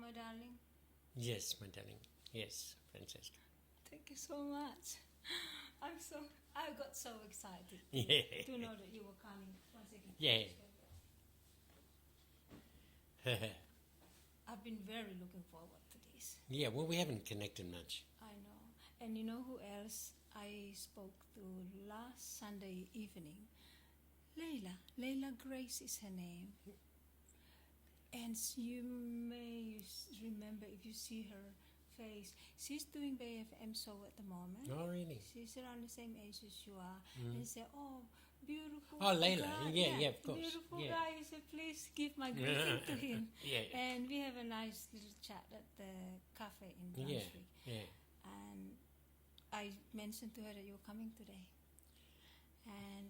my darling? Yes, my darling. Yes, Francesca. Thank you so much. I got so excited Yeah. to know that you were coming. 1 second. Yeah. I've been very looking forward to this. Yeah, well, we haven't connected much. I know. And you know who else I spoke to last Sunday evening? Layla Grace is her name. And you may remember if you see her face. She's doing BFM show at the moment. Oh, really? She's around the same age as you are. And say, oh, beautiful Oh, Layla. guy. Yeah, of course. Beautiful Yeah. guy. You said, please give my greeting to him. Yeah. And we have a nice little chat at the cafe in Brunswick. Yeah. And I mentioned to her that you're coming today. And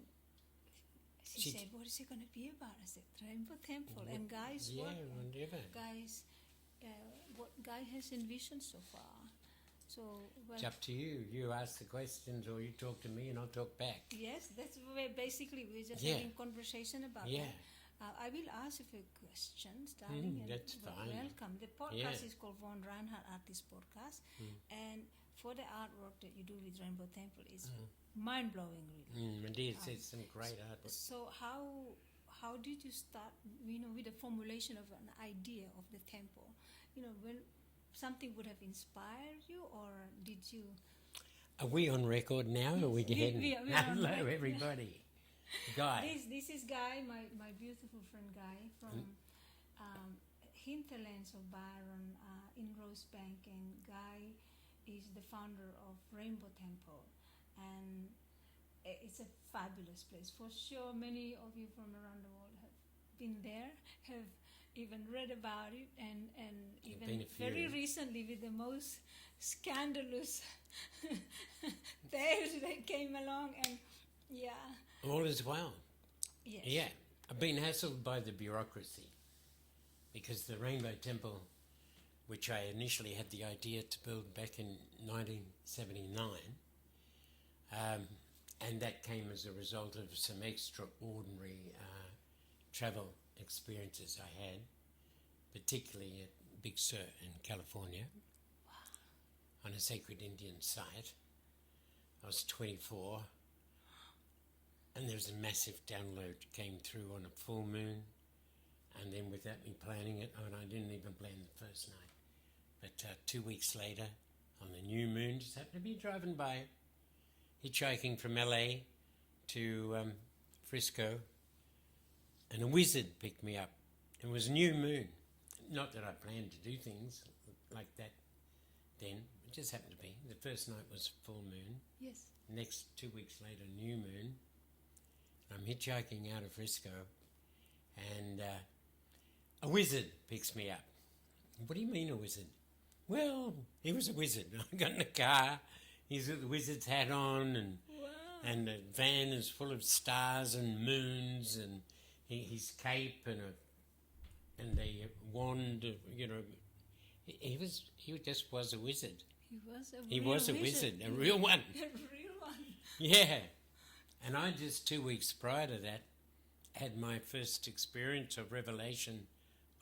she said, what is it going to be about? I said, Rainbow Temple. And guys, whatever. What Guy has envisioned so far. So, well, It's up to you. You ask the questions or you talk to me and I'll talk back. yes, that's where basically we're just Yeah. having conversation about Yeah. that. I will ask a few questions, darling. and that's fine. Welcome. The podcast Yeah. is called Von Reinhaart Artist Podcast. And for the artwork that you do with Rainbow Temple, it's mind-blowing, really. Indeed, it's some great art. So how did you start, with the formulation of an idea of the temple? When something would have inspired you, or did you? Are we on record now? Or are we getting? we are on Hello, record. everybody. Guy. This is Guy, my beautiful friend Guy from hinterlands of Byron in Rosebank, and Guy is the founder of Rainbow Temple, and it's a fabulous place for sure. Many of you from around the world have been there, have even read about it, and even very recently with the most scandalous tales that came along, and All is well. yes. Yeah. I've been hassled by the bureaucracy because the Rainbow Temple, which I initially had the idea to build back in 1979, and that came as a result of some extraordinary travel experiences I had, particularly at Big Sur in California, on a sacred Indian site. I was 24, and there was a massive download came through on a full moon, and then without me planning it, and I didn't even plan the first night, but 2 weeks later, on the new moon, just happened to be driving by, hitchhiking from LA to Frisco, and a wizard picked me up. It was new moon. Not that I planned to do things like that then. It just happened to be. The first night was full moon. Yes. Next 2 weeks later, new moon. I'm hitchhiking out of Frisco, and a wizard picks me up. What do you mean a wizard? Well, he was a wizard. I got in the car. He's got the wizard's hat on, and the van is full of stars and moons, and his cape and a wand. He just was a wizard. He was a wizard, a real one. A real one. Yeah, and I just 2 weeks prior to that had my first experience of revelation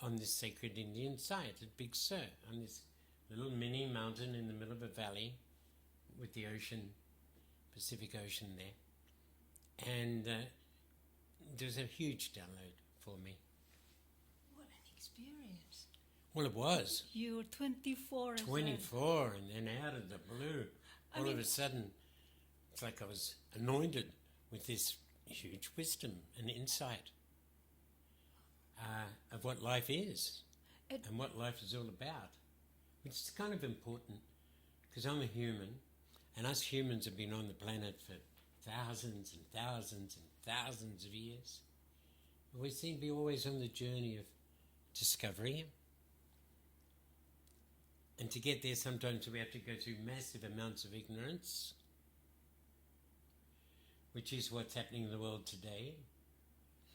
on this sacred Indian site at Big Sur, on this little mini mountain in the middle of a valley with the ocean, Pacific Ocean there. And there was a huge download for me. What an experience. Well, it was. You were 24 as 24, and then out of the blue, all of a sudden, it's like I was anointed with this huge wisdom and insight of what life is and what life is all about, which is kind of important because I'm a human, and us humans have been on the planet for thousands and thousands and thousands of years. We seem to be always on the journey of discovery. And to get there, sometimes we have to go through massive amounts of ignorance, which is what's happening in the world today.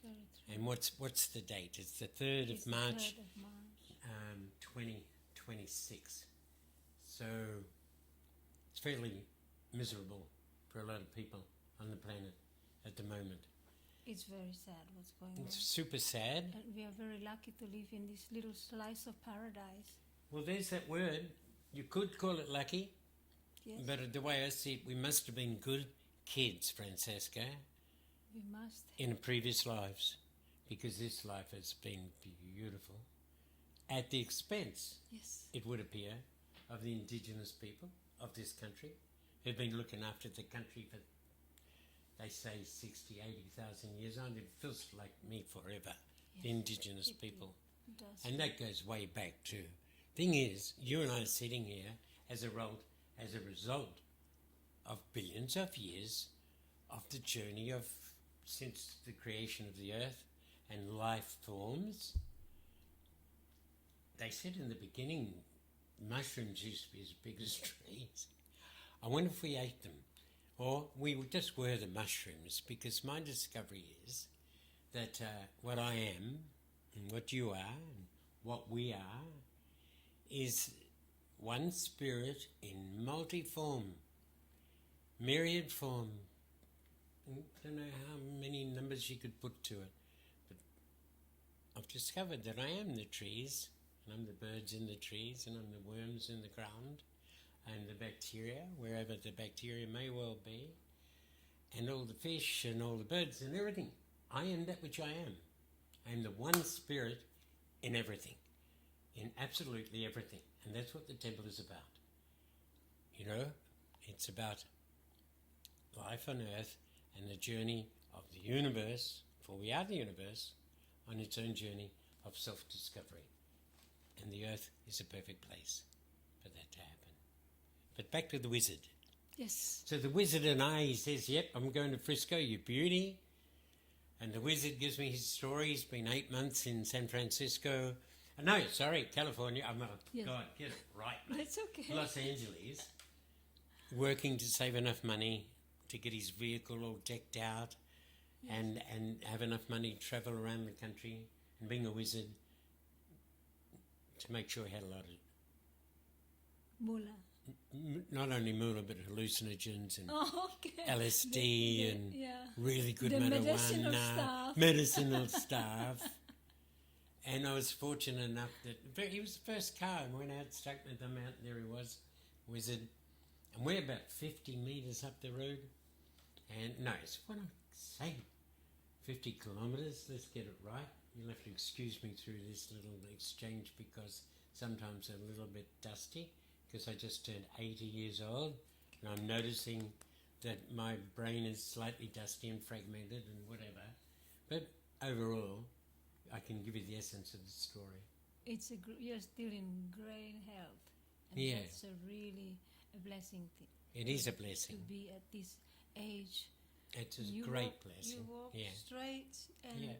Very true. And what's the date? It's the 3rd of March, 3rd of March. 2026. So it's fairly miserable for a lot of people on the planet at the moment. It's very sad what's going It's on. super sad. And we are very lucky to live in this little slice of paradise. Well, there's that word. You could call it lucky, Yes. but the way I see it, we must have been good kids, Francesca, We must. in previous lives, because this life has been beautiful, at the expense, Yes. it would appear, of the indigenous people of this country, who've been looking after the country for, they say, 60, 80,000 years on. It feels like me forever, the Yes. indigenous It people. does. And that goes way back too. Thing is, you and I are sitting here as a result of billions of years of the journey of since the creation of the earth and life forms. They said in the beginning mushrooms used to be as big as trees. I wonder if we ate them, or we just were the mushrooms, because my discovery is that what I am and what you are and what we are is one spirit in multi-form, myriad form. I don't know how many numbers you could put to it, but I've discovered that I am the trees, and I'm the birds in the trees, and I'm the worms in the ground, and the bacteria, wherever the bacteria may well be, and all the fish and all the birds and everything. I am that which I am. I am the one spirit in everything, in absolutely everything. And that's what the temple is about. You know, it's about life on earth and the journey of the universe, for we are the universe, on its own journey of self-discovery. And the earth is a perfect place for that to happen. But back to the wizard. Yes. So the wizard and I, he says, yep, I'm going to Frisco, you beauty. And the wizard gives me his story. He's been 8 months in San Francisco. No, sorry, California. Yes. God, get it right, mate. That's okay. Los Angeles, working to save enough money to get his vehicle all decked out, Yes. and have enough money to travel around the country, and being a wizard to make sure he had a lot of Mula. not only moolah but hallucinogens and Oh, okay. LSD and yeah. really good The marijuana, medicinal stuff. medicinal stuff. And I was fortunate enough that he was the first car, and went out, stuck my thumb out, and there he was, wizard. And we're about 50 metres up the road. And no, it's what I say, 50 kilometres, let's get it right. You'll have to excuse me through this little exchange because sometimes I'm a little bit dusty, because I just turned 80 years old, and I'm noticing that my brain is slightly dusty and fragmented and whatever. But overall, I can give you the essence of the story. You're still in great health. And Yeah. that's a really a blessing It is a to blessing. be at this age. It's a You great walk, blessing. You walk Yeah. straight and Yeah.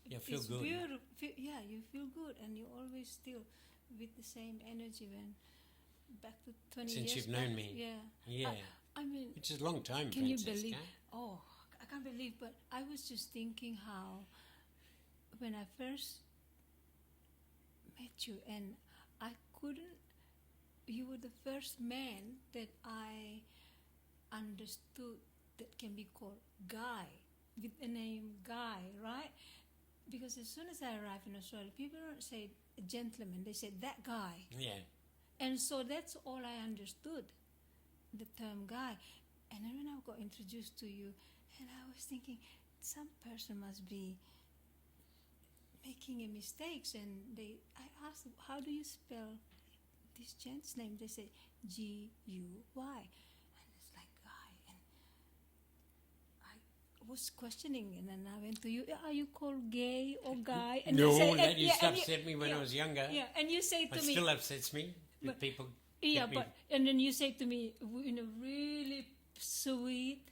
Yeah, feel it's good. beautiful. Yeah, you feel good, and you always still with the same energy when back to 20 Since years you've known back. me. Yeah. Yeah. I mean, Which is a long time, can you Francesca. believe? Oh, I can't believe. But I was just thinking how when I first met you, and I couldn't. You were the first man that I understood that can be called Guy, with the name Guy, right? Because as soon as I arrived in Australia, people don't say a gentleman; they say that guy. Yeah. And so that's all I understood, the term guy. And then when I got introduced to you, and I was thinking, some person must be making a mistakes. And I asked them, how do you spell this gent's name? They say Guy. And it's like guy. And I was questioning, and then I went to you, are you called gay or guy? And No, you say, that used to and upset me when I was younger. Yeah, and you say to It me, still upsets me that But- people yeah, get me. but and then you say to me in a really sweet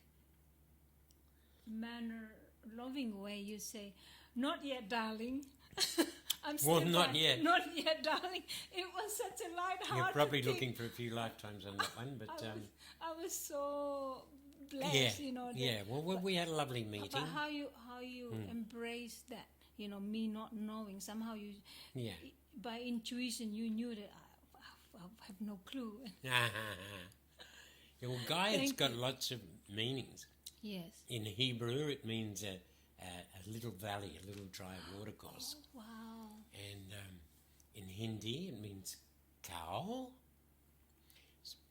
manner, loving way, you say, "Not yet, darling." I'm still Well, not fine. yet. Not yet, darling. It was such a light-hearted You're probably thing. looking for a few lifetimes on that one, but I was so blessed, yeah, you know. that- yeah. Well, we had a lovely meeting. But how you embrace that, you know, me not knowing, somehow you, Yeah. by intuition, you knew that I have no clue. Yeah, well, Guy has Thank got you. lots of meanings. Yes. In Hebrew, it means a little valley, a little dry watercourse. Wow. And In Hindi, it means cow.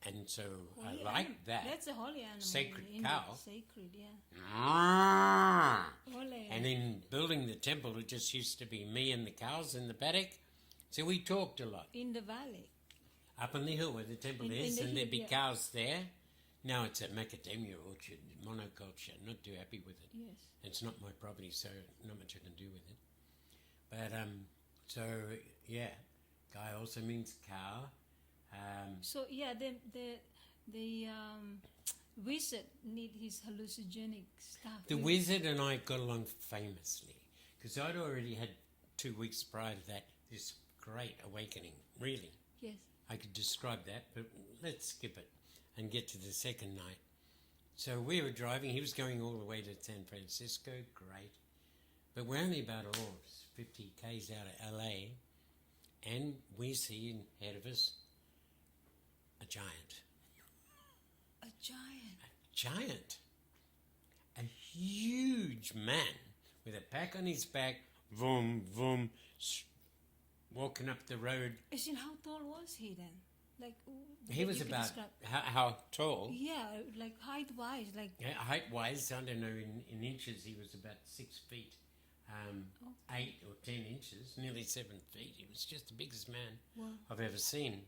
And so Holy I like that. That's a holy animal. Sacred in India. cow. Sacred, yeah. Mm. And in building the temple, it just used to be me and the cows in the paddock. So we talked a lot. In the valley. Up on the hill where the temple is, and there'd be cows there. Now it's a macadamia orchard, monoculture. Not too happy with it. Yes. It's not my property, so not much I can do with it. But, so, yeah, Guy also means cow. So, yeah, the wizard need his hallucinogenic stuff. The wizard and I got along famously, because I'd already had 2 weeks prior to that this great awakening, really. Yes. I could describe that, but let's skip it and get to the second night. So we were driving. He was going all the way to San Francisco. Great. But we're only about 50 k's out of LA, and we see ahead of us a giant. A giant. A giant. A huge man with a pack on his back, vroom, vroom, walking up the road. As in, how tall was he then? Like, he was about how tall? Yeah, like height-wise, like height-wise, I don't know. In inches, he was about 6 feet, 8 or 10 inches, nearly 7 feet. He was just the biggest man I've ever seen.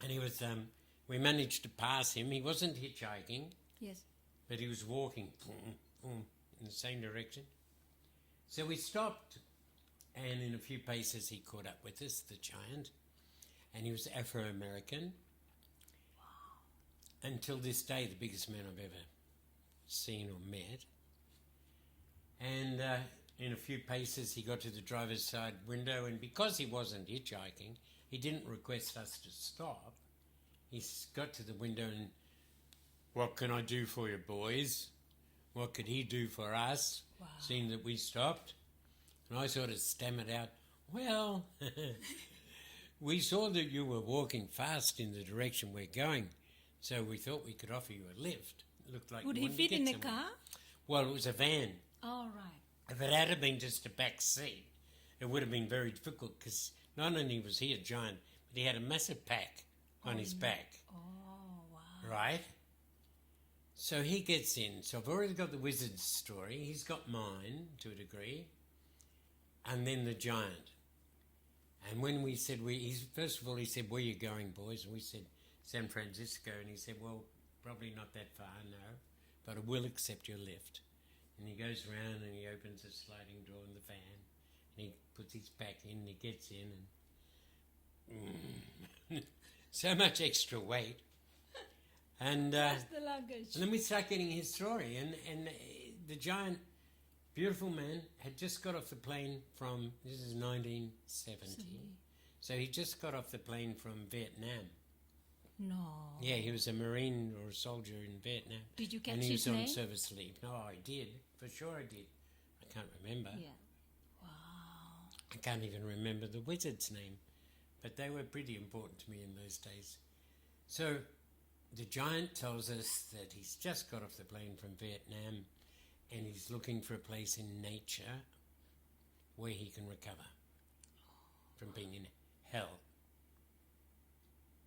And he was. We managed to pass him. He wasn't hitchhiking. Yes. But he was walking in the same direction. So we stopped. And in a few paces, he caught up with us, the giant. And he was Afro-American. Wow. Until this day, the biggest man I've ever seen or met. And in a few paces, he got to the driver's side window. And because he wasn't hitchhiking, he didn't request us to stop. He got to the window and, "What can I do for you, boys?" What could he do for us, seeing that we stopped? And I sort of stammered out, "Well, we saw that you were walking fast in the direction we're going, so we thought we could offer you a lift." It looked like would he fit in the car? Well, it was a van. Oh, right. If it had been just a back seat, it would have been very difficult, because not only was he a giant, but he had a massive pack on his back. Oh, wow. Right? So he gets in. So I've already got the wizard's story. He's got mine, to a degree. And then the giant. And when we said, first of all, he said, "Where are you going, boys?" And we said, "San Francisco." And he said, "Well, probably not that far, no, but I will accept your lift." And he goes around and he opens a sliding door in the van. And he puts his back in and he gets in. And so much extra weight. And, that's the luggage. And then we start getting his story. And the giant... beautiful man had just got off the plane from, this is 1970. So he just got off the plane from Vietnam. No. Yeah, he was a Marine or a soldier in Vietnam. Did you catch his name? And he was name? on service leave. No, I did. For sure I did. I can't remember. Yeah. Wow. I can't even remember the wizard's name. But they were pretty important to me in those days. So the giant tells us that he's just got off the plane from Vietnam, and he's looking for a place in nature where he can recover from being in hell.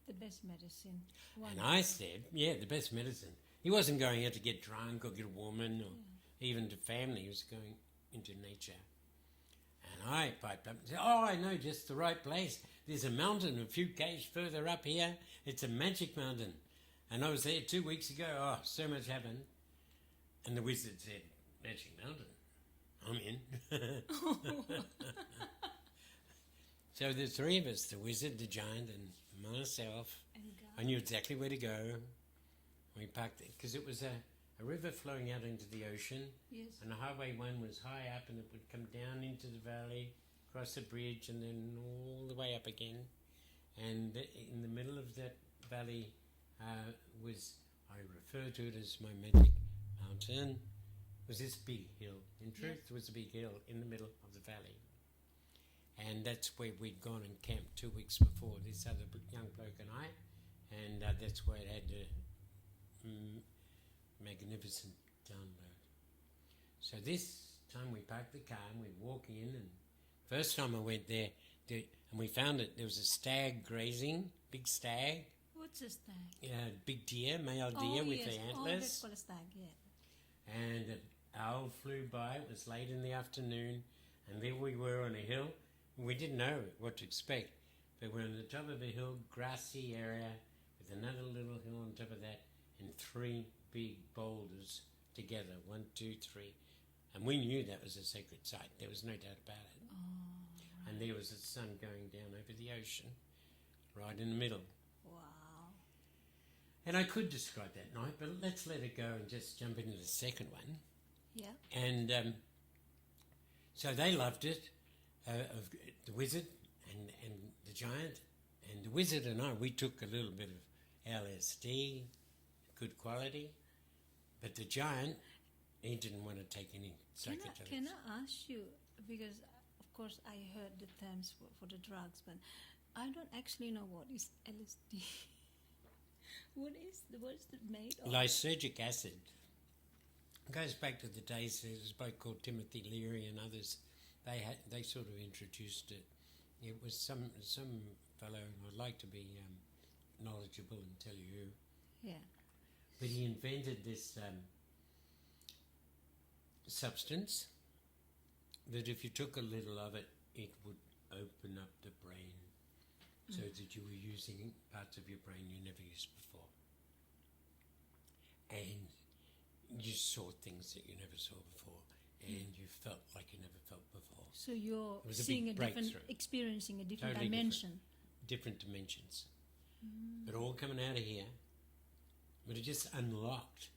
The best medicine. And I said, yeah, the best medicine. He wasn't going out to get drunk or get a woman or even to family. He was going into nature. And I piped up and said, "Oh, I know just the right place. There's a mountain a few k's further up here. It's a magic mountain. And I was there 2 weeks ago. Oh, so much happened." And the wizard said, "Magic mountain? I'm in." So the three of us, the wizard, the giant, and myself, I knew exactly where to go. We parked it because it was a river flowing out into the ocean. Yes. And Highway 1 was high up, and it would come down into the valley, cross the bridge, and then all the way up again. And in the middle of that valley was, I refer to it as my magic mountain, was this big hill. In truth, it was a big hill in the middle of the valley. And that's where we'd gone and camped 2 weeks before, this other young bloke and I. And that's where it had the magnificent download. So this time we parked the car and we walk in, and first time I went there, and we found it. There was a stag grazing, big stag, What's a stag? big deer, male deer with their Oh, antlers. that's called a stag, yeah. And an owl flew by. It was late in the afternoon, and there we were on a hill. We didn't know what to expect, but we're on the top of a hill, grassy area, with another little hill on top of that, and 3 big boulders together, 1, 2, 3. And we knew that was a sacred site. There was no doubt about it. Oh, right. And there was the sun going down over the ocean, right in the middle. Wow. And I could describe that night, but let's let it go and just jump into the second one. Yeah. And so they loved it, of the wizard and the giant. And the wizard and I, we took a little bit of LSD, good quality. But the giant, he didn't want to take any psychedelics. Can I ask you, because of course I heard the terms for the drugs, but I don't actually know what is LSD. what is it made of? Lysergic acid. It goes back to the days, there was a bloke called Timothy Leary and others. They sort of introduced it. It was some fellow, I'd like to be knowledgeable and tell you who. Yeah. But he invented this substance that if you took a little of it, it would open up the brain so that you were using parts of your brain you never used before. And you saw things that you never saw before, and you felt like you never felt before. So you're It was a seeing big a different, breakthrough. experiencing a different Totally dimension. Different dimensions. But all coming out of here. But it just unlocked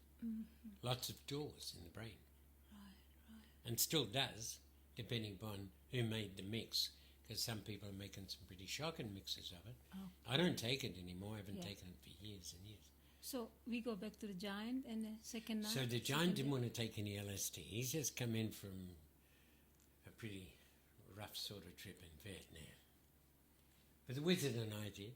lots of doors in the brain. Right. And still does, depending upon who made the mix. Because some people are making some pretty shocking mixes of it. Oh. I don't take it anymore. I haven't Yeah. taken it for years and years. So we go back to the giant and the second night. So the giant didn't want to take any LSD. He's just come in from a pretty rough sort of trip in Vietnam. But the wizard and I did.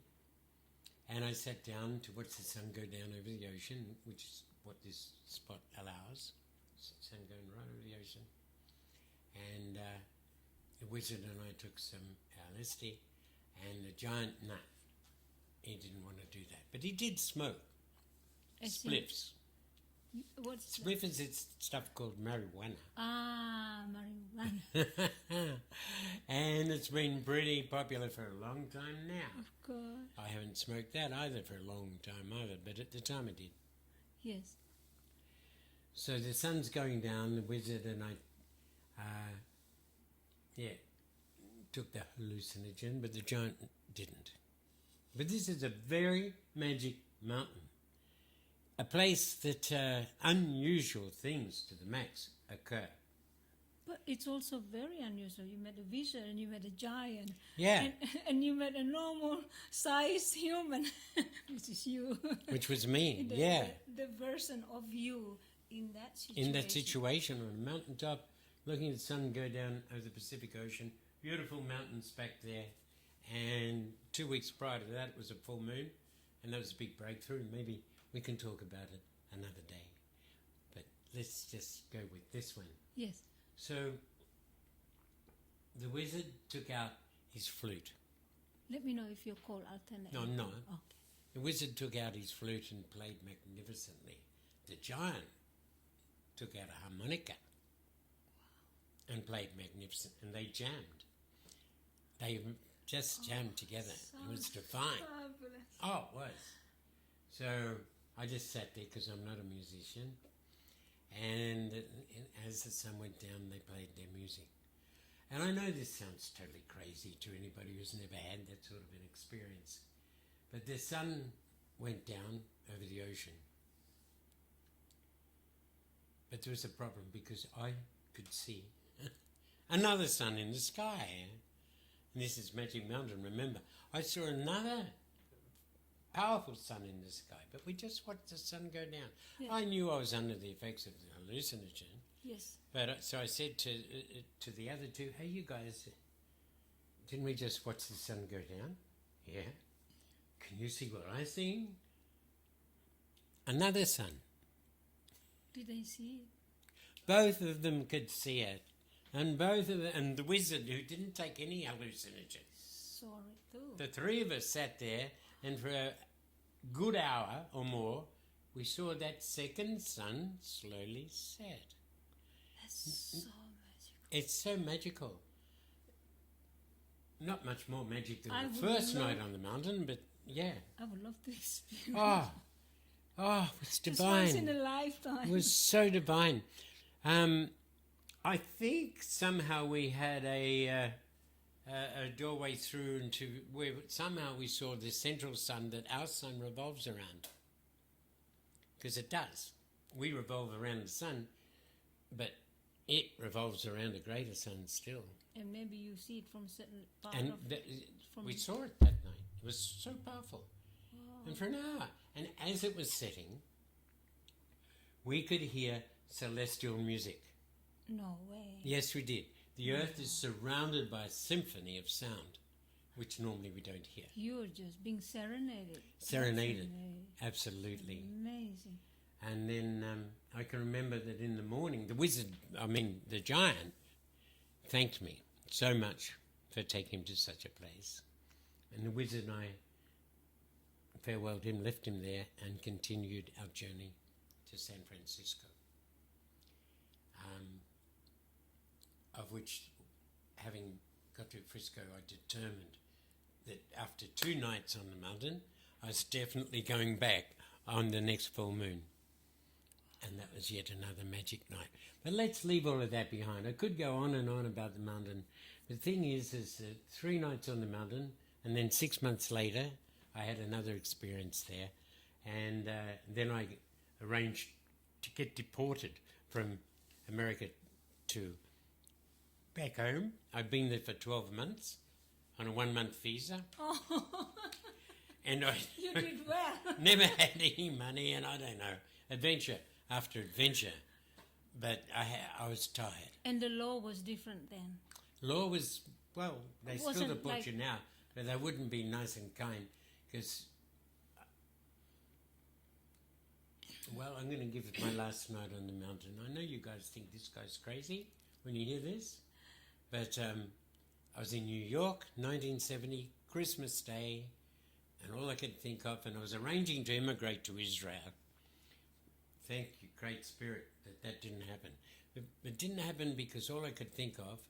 And I sat down to watch the sun go down over the ocean, which is what this spot allows. Sun going right over the ocean. And the wizard and I took some LSD. And the giant, no, he didn't want to do that. But he did smoke. I see. Spliffs. What's Spliff is it's stuff called marijuana. marijuana. And it's been pretty popular for a long time now. Of course. I haven't smoked that either for a long time either, but at the time I did. Yes. So the sun's going down, the wizard and I, took the hallucinogen, but the giant didn't. But this is a very magic mountain. A place that unusual things to the max occur. But it's also very unusual. You met a wizard and you met a giant. Yeah. And you met a normal sized human, which is you. Which was me, the version of you in that situation. In that situation on a mountaintop, looking at the sun go down over the Pacific Ocean, beautiful mountains back there. And 2 weeks prior to that was a full moon, and that was a big breakthrough. Maybe we can talk about it another day. But let's just go with this one. Yes. So the wizard took out his flute. Let me know if your call alternate. No, I'm not. Okay. The wizard took out his flute and played magnificently. The giant took out a harmonica and played magnificent, and they jammed. They just jammed together. It was divine. Fabulous. Oh, it was. So I just sat there because I'm not a musician. And as the sun went down, they played their music. And I know this sounds totally crazy to anybody who's never had that sort of an experience. But the sun went down over the ocean. But there was a problem because I could see another sun in the sky. And this is Magic Mountain, remember. I saw another powerful sun in the sky, but we just watched the sun go down. Yeah. I knew I was under the effects of the hallucinogen. Yes. But so I said to the other two, hey, you guys, didn't we just watch the sun go down? Yeah. Can you see what I see? Another sun. Did they see it? Both of them could see it. And both of them, and the wizard who didn't take any hallucinogen. saw it too. The three of us sat there, and for a good hour or more, we saw that second sun slowly set. That's so magical. It's so magical. Not much more magic than I the would first love- night on the mountain, but yeah. I would love to experience. It's Just divine. once in a lifetime. It was so divine. I think somehow we had a doorway through into where somehow we saw the central sun that our sun revolves around. Because it does. We revolve around the sun, but it revolves around a greater sun still. And maybe you see it from certain part And of we saw it that night. It was so powerful. Wow. And for an hour. And as it was setting, we could hear celestial music. No way. Yes, we did. The earth is surrounded by a symphony of sound, which normally we don't hear. You're just being serenaded. Serenaded. Absolutely. Amazing. And then I can remember that in the morning, the giant, thanked me so much for taking him to such a place. And the wizard and I farewelled him, left him there, and continued our journey to San Francisco. Of which, having got to Frisco, I determined that after 2 nights on the mountain, I was definitely going back on the next full moon. And that was yet another magic night. But let's leave all of that behind. I could go on and on about the mountain. The thing is 3 nights on the mountain, and then 6 months later, I had another experience there. And then I arranged to get deported from America to back home. I'd been there for 12 months on a 1-month visa. Oh, And I you did well. never had any money, and I don't know, adventure after adventure. But I was tired. And the law was different then. Law was, well, they It still wasn't deport like- you now, but they wouldn't be nice and kind because, well, I'm going to give it my last night on the mountain. I know you guys think this guy's crazy when you hear this, but I was in New York, 1970, Christmas Day, and all I could think of, and I was arranging to immigrate to Israel. Thank you, Great Spirit, that didn't happen. It didn't happen because all I could think of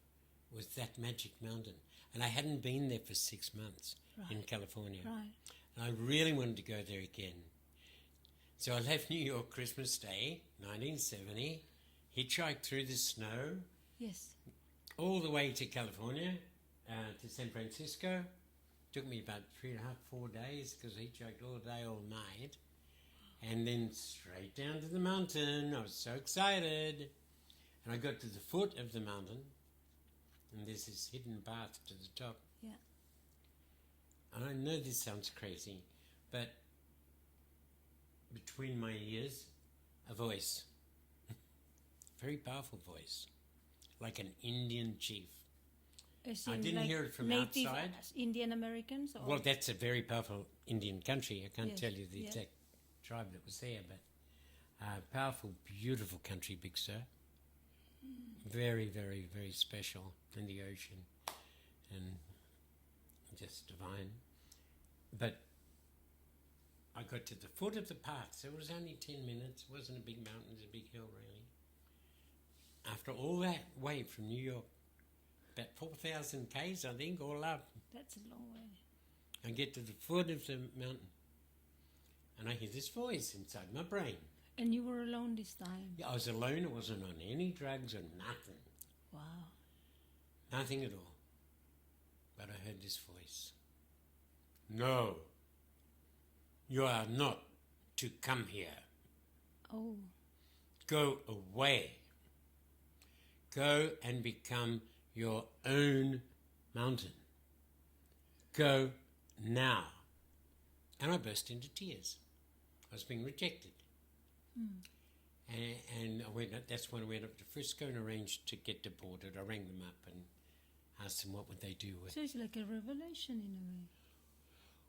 was that magic mountain. And I hadn't been there for 6 months in California. Right. And I really wanted to go there again. So I left New York Christmas Day, 1970, hitchhiked through the snow, Yes. all the way to California, to San Francisco. Took me about 3.5, 4 days because I hitchhiked all day, all night. And then straight down to the mountain. I was so excited. And I got to the foot of the mountain. And there's this hidden path to the top. Yeah. And I know this sounds crazy, but between my ears, a voice. Very powerful voice. Like an Indian chief. As I in, didn't like, hear it from native outside. Indian Americans? Or? Well, that's a very powerful Indian country. I can't Yes, tell you the yeah. exact tribe that was there, but powerful, beautiful country, Big Sur. Very, very, very special in the ocean and just divine. But I got to the foot of the path, so it was only 10 minutes. It wasn't a big mountain, it was a big hill, really. After all that way from New York, about 4,000 k's, I think, all up, That's a long way. I get to the foot of the mountain, and I hear this voice inside my brain. And you were alone this time? Yeah, I was alone. I wasn't on any drugs or nothing. Wow. Nothing at all. But I heard this voice. No, you are not to come here. Oh. Go away. Go and become your own mountain. Go now. And I burst into tears. I was being rejected. And that's when I went up to Frisco and arranged to get deported. I rang them up and asked them what would they do with. So it's like a revelation in a way.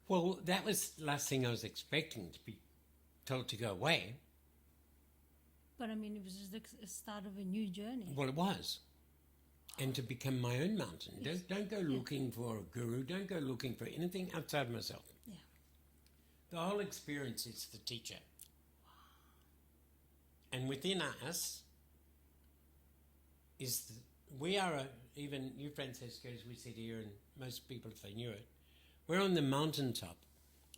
Well, that was the last thing I was expecting, to be told to go away. But I mean, it was just the start of a new journey. Well, it was. and to become my own mountain. Don't go looking for a guru. Don't go looking for anything outside myself. Yeah. The whole experience is the teacher. And within us we are, even you, Francesca, as we said here, and most people, if they knew it, we're on the mountaintop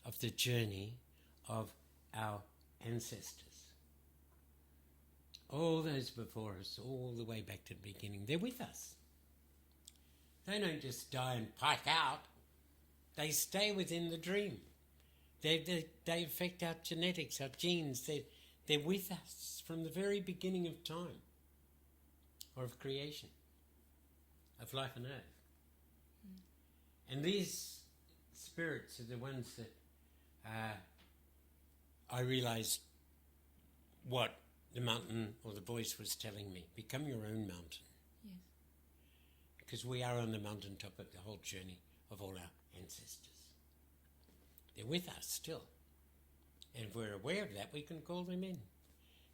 of the journey of our ancestors. All those before us, all the way back to the beginning, they're with us. They don't just die and pike out. They stay within the dream. They affect our genetics, our genes. They're with us from the very beginning of time, or of creation, of life on earth. And these spirits are the ones that I realized what the mountain or the voice was telling me. Become your own mountain. Yes. Because we are on the mountaintop of the whole journey of all our ancestors. They're with us still. And if we're aware of that, we can call them in.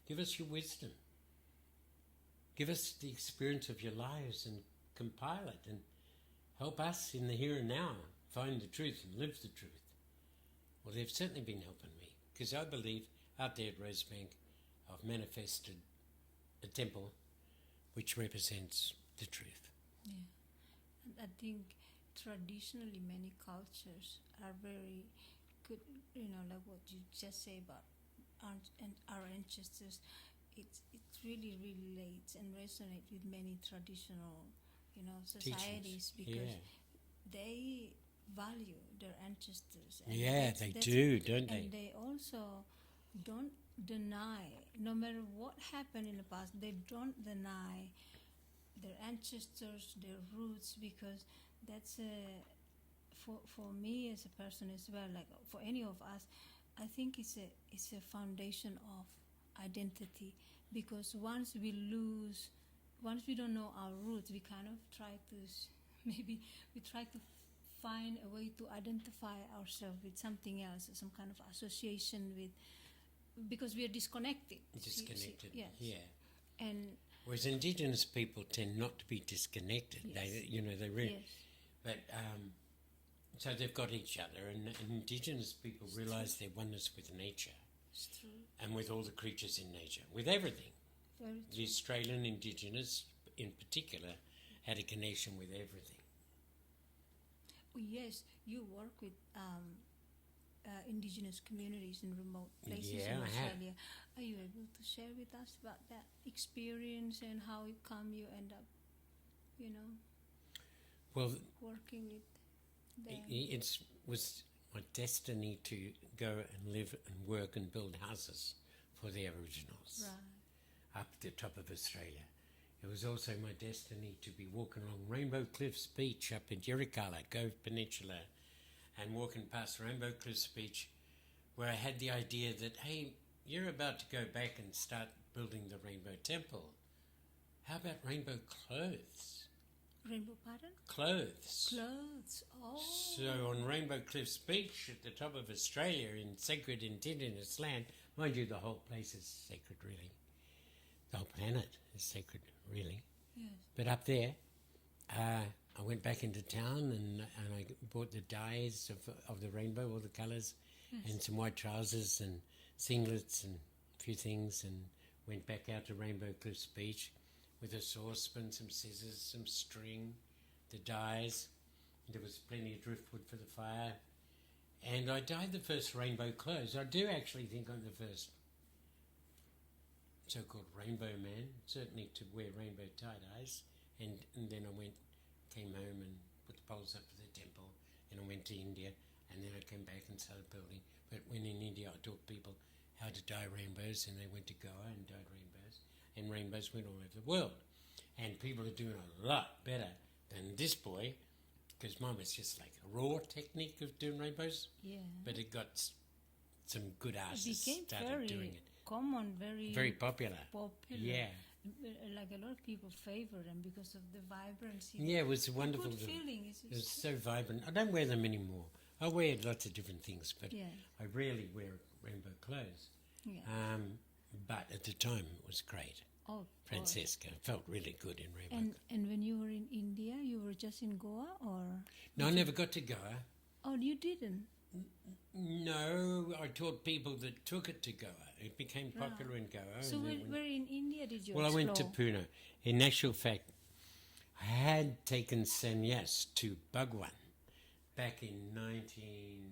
Give us your wisdom. Give us the experience of your lives and compile it and help us in the here and now find the truth and live the truth. Well, they've certainly been helping me, because I believe out there at Rosebank I've manifested a temple which represents the truth. Yeah. And I think traditionally many cultures are very good, like what you just say about our ancestors. It really relates and resonates with many traditional, societies, because they value their ancestors. And they do, don't they? And they also don't deny, no matter what happened in the past, they don't deny their ancestors, their roots, because that's for me as a person as well, like for any of us, I think it's a foundation of identity, because once we don't know our roots, we kind of try to find a way to identify ourselves with something else, some kind of association with, because we are disconnected. Disconnected, yes. yeah. And whereas Indigenous people tend not to be disconnected. Yes. They really. Yes. But so they've got each other, and Indigenous people realise their oneness with nature. It's true. And with all the creatures in nature, with everything. Very true. The Australian Indigenous, in particular, had a connection with everything. Yes, you work with Indigenous communities in remote places in I Australia. Are you able to share with us about that experience and how you end up, Well, working with them? it was my destiny to go and live and work and build houses for the Aboriginals up the top of Australia. It was also my destiny to be walking along Rainbow Cliffs Beach up in Yirrkala, Cove Peninsula, and walking past Rainbow Cliffs Beach, where I had the idea that, hey, you're about to go back and start building the Rainbow Temple. How about rainbow clothes? Rainbow pardon? Clothes. Clothes. Oh. So on Rainbow Cliffs Beach at the top of Australia in sacred Indigenous land, mind you, the whole place is sacred, really. The whole planet is sacred, really. Yes. But up there, I went back into town and I bought the dyes of the rainbow, all the colours, and some white trousers and singlets and a few things, and went back out to Rainbow Cliffs Beach with a saucepan, some scissors, some string, the dyes. There was plenty of driftwood for the fire. And I dyed the first rainbow clothes. I do actually think I'm the first so-called rainbow man, certainly to wear rainbow tie-dyes. And then I came home and put the poles up for the temple, and I went to India, and then I came back and started building. But when in India I taught people how to dye rainbows, and they went to Goa and dyed rainbows, and rainbows went all over the world. And people are doing a lot better than this boy, because mine was just like a raw technique of doing rainbows. Yeah. But it got some good artists It became started doing it. Common, very popular. Yeah. Like a lot of people favor them because of the vibrancy. Yeah, it was wonderful. Good feeling. It was so vibrant. I don't wear them anymore. I wear lots of different things, but Yeah. I rarely wear rainbow clothes. Yeah. But at the time, it was great. Oh, of course. Francesca. Felt really good in Rainbow. And when you were in India, you were just in Goa, or? No, I never got to Goa. Oh, you didn't? No, I taught people that took it to Goa. It became popular in Goa. So where in India did you Well, explore? I went to Pune. In actual fact, I had taken sannyas to Bhagwan back in 1980.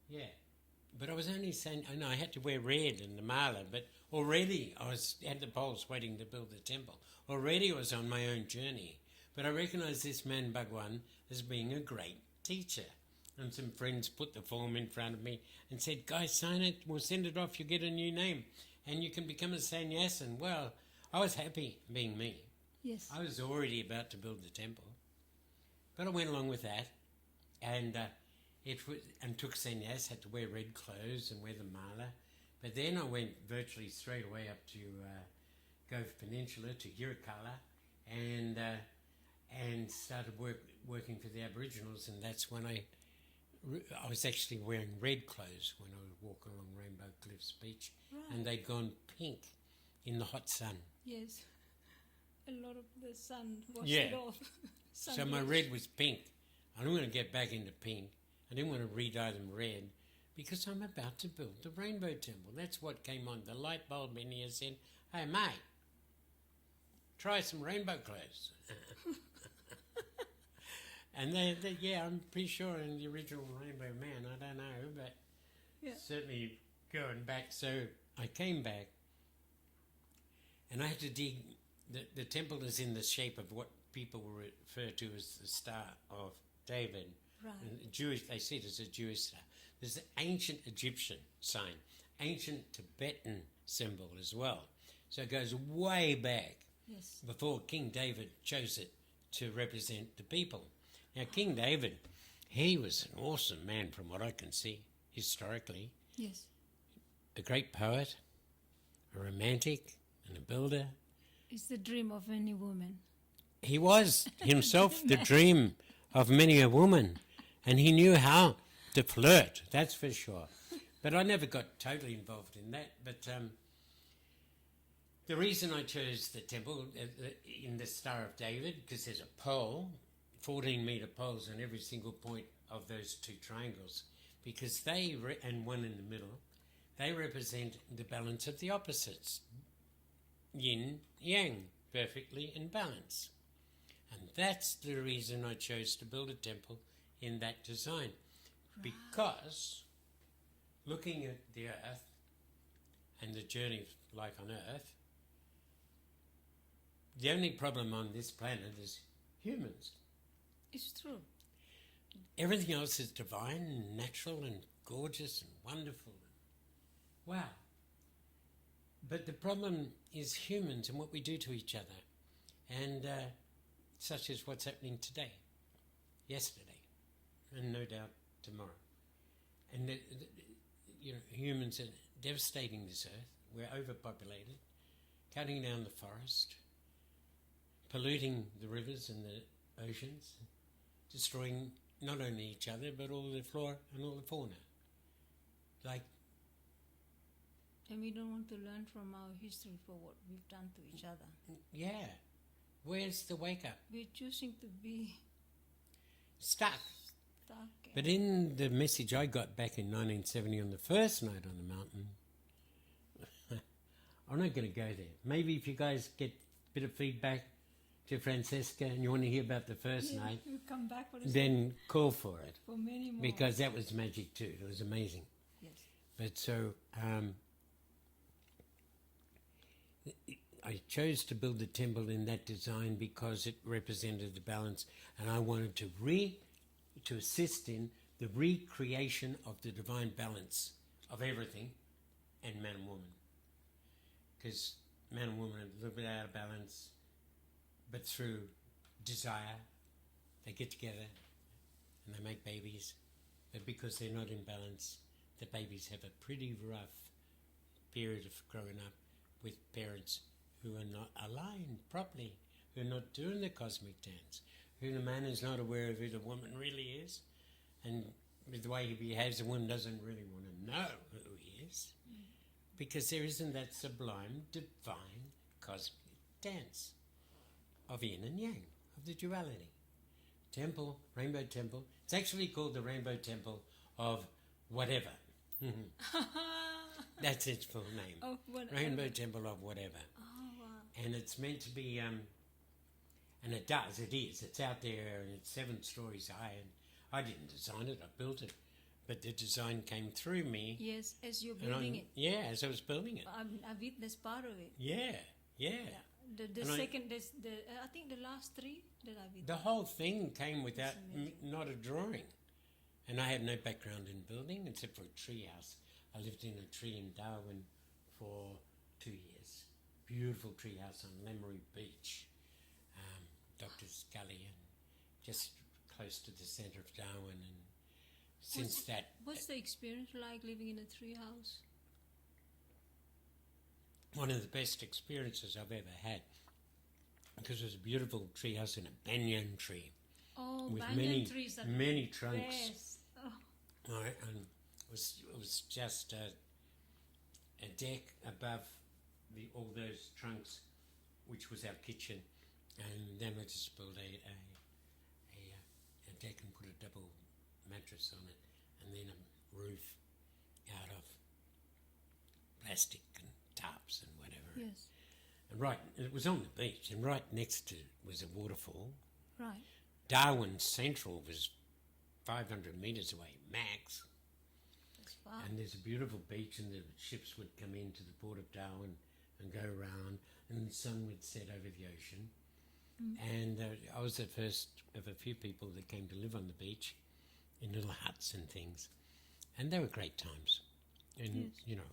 Yeah. But I was only saying, I know I had to wear red in the mala, but already I was at the poles waiting to build the temple. Already I was on my own journey. But I recognised this man Bhagwan as being a great teacher. And some friends put the form in front of me and said, guys, sign it, we'll send it off, you get a new name, and you can become a sannyasin. Well, I was happy being me. Yes. I was already about to build the temple. But I went along with that, and took sannyas, had to wear red clothes and wear the mala. But then I went virtually straight away up to Gove Peninsula, to Yirrkala, and started working for the Aboriginals, and that's when I was actually wearing red clothes when I would walk along Rainbow Cliffs Beach, and they'd gone pink in the hot sun. Yes. A lot of the sun washed it off. So my red was pink. I didn't want to get back into pink. I didn't want to re-dye them red because I'm about to build the Rainbow Temple. That's what came on. The light bulb in here said, hey, mate, try some rainbow clothes. And I'm pretty sure in the original Rainbow Man, I don't know, but certainly going back. So I came back and I had to dig. The temple is in the shape of what people refer to as the Star of David. Right. And Jewish, they see it as a Jewish star. There's an ancient Egyptian sign, ancient Tibetan symbol as well. So it goes way back before King David chose it to represent the people. Now, King David, he was an awesome man from what I can see historically. Yes. A great poet, a romantic, and a builder. It's the dream of any woman. He was himself the dream of many a woman, and he knew how to flirt, that's for sure. But I never got totally involved in that. But the reason I chose the temple in the Star of David, because there's a pole, 14-metre poles on every single point of those two triangles, because and one in the middle, they represent the balance of the opposites. Yin, yang, perfectly in balance. And that's the reason I chose to build a temple in that design. Right. Because looking at the earth and the journey of life on earth, the only problem on this planet is humans. It's true. Everything else is divine and natural and gorgeous and wonderful. Wow. But the problem is humans and what we do to each other. And such as what's happening today, yesterday, and no doubt tomorrow. And humans are devastating this earth. We're overpopulated, cutting down the forest, polluting the rivers and the oceans, destroying not only each other but all the flora and all the fauna. And we don't want to learn from our history for what we've done to each other. Yeah. Where's the wake up? We're choosing to be stuck. But in the message I got back in 1970 on the first night on the mountain, I'm not going to go there. Maybe if you guys get a bit of feedback to Francesca and you want to hear about the first night, we'll come back for then call for it. For many more. Because that was magic too. It was amazing. Yes. But so I chose to build the temple in that design because it represented the balance, and I wanted to assist in the recreation of the divine balance of everything and man and woman. Because man and woman are a little bit out of balance, but through desire, they get together and they make babies. But because they're not in balance, the babies have a pretty rough period of growing up with parents who are not aligned properly, who are not doing the cosmic dance, who the man is not aware of who the woman really is, and with the way he behaves, the woman doesn't really want to know who he is. Mm. because there isn't that sublime, divine, cosmic dance of yin and yang, of the duality. Temple, Rainbow Temple. It's actually called the Rainbow Temple of whatever. That's its full name. Oh, whatever. Rainbow Temple of whatever. Oh, wow. And it's meant to be, and it does, it is. It's out there and it's 7 stories high. And I didn't design it, I built it. But the design came through me. Yes, as you're building it. Yeah, as I was building it. I witnessed part of it. Yeah. The And second, I think the last 3 that I witnessed. The whole thing came without not a drawing. And I had no background in building except for a tree house. I lived in a tree in Darwin for 2 years. Beautiful tree house on Lemery Beach. Dr. Scully, and just close to the centre of Darwin. And since that... What's the experience like living in a tree house? One of the best experiences I've ever had, because it was a beautiful tree house in a banyan tree. Oh, with banyan trees are many trunks. Best. Oh. Right, and it was just a deck above all those trunks, which was our kitchen, and then I just built a deck and put a double mattress on it, and then a roof out of plastic and tarps and whatever. Yes. And it was on the beach, and right next to it was a waterfall. Right. Darwin Central was 500 metres away, max. That's far. And there's a beautiful beach, and the ships would come into the port of Darwin and go around, and the sun would set over the ocean. And I was the first of a few people that came to live on the beach in little huts and things. And they were great times. And, you know,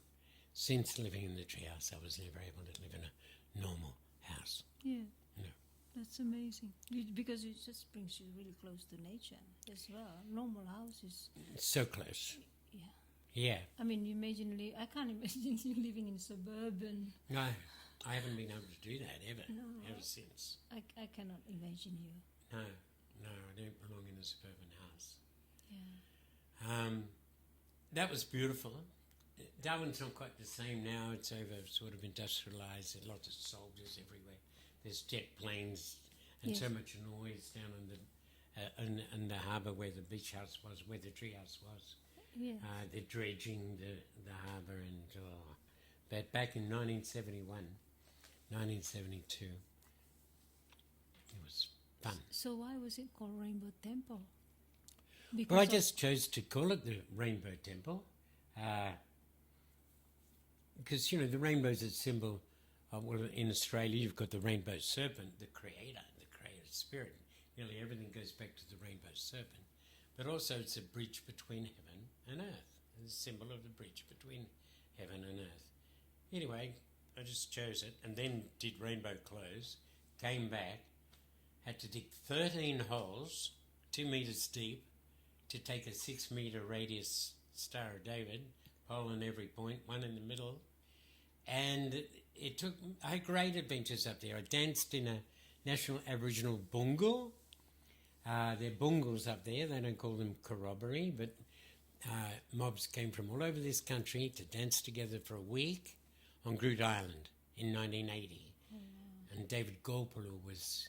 since living in the treehouse, I was never able to live in a normal house. Yeah. No. That's amazing. Because it just brings you really close to nature as well. Normal house is... So close. Yeah. Yeah. I mean, I can't imagine you living in suburban... No, I haven't been able to do that ever since. I cannot imagine you. No, I don't belong in a suburban house. Yeah. That was beautiful. Darwin's not quite the same now. It's over sort of industrialised. There's lots of soldiers everywhere. There's jet planes and so much noise down in the harbour where the beach house was, where the tree house was. Yeah. They're dredging the harbour and... But back in 1971, 1972, it was fun. So why was it called Rainbow Temple? Well, I just chose to call it the Rainbow Temple because, you know, the rainbow's a symbol of, well, in Australia you've got the rainbow serpent, the creator spirit. Nearly everything goes back to the rainbow serpent. But also it's a bridge between heaven and earth. It's a symbol of the bridge between heaven and earth. Anyway, I just chose it and then did rainbow clothes, came back, had to dig 13 holes, 2 metres deep, to take a 6 metre radius Star of David, hole in every point, one in the middle. And I had great adventures up there. I danced in a National Aboriginal bungle. They're bungles up there. They don't call them corroboree, but mobs came from all over this country to dance together for a week on Groot Island in 1980. Oh, wow. And David Gorpulu was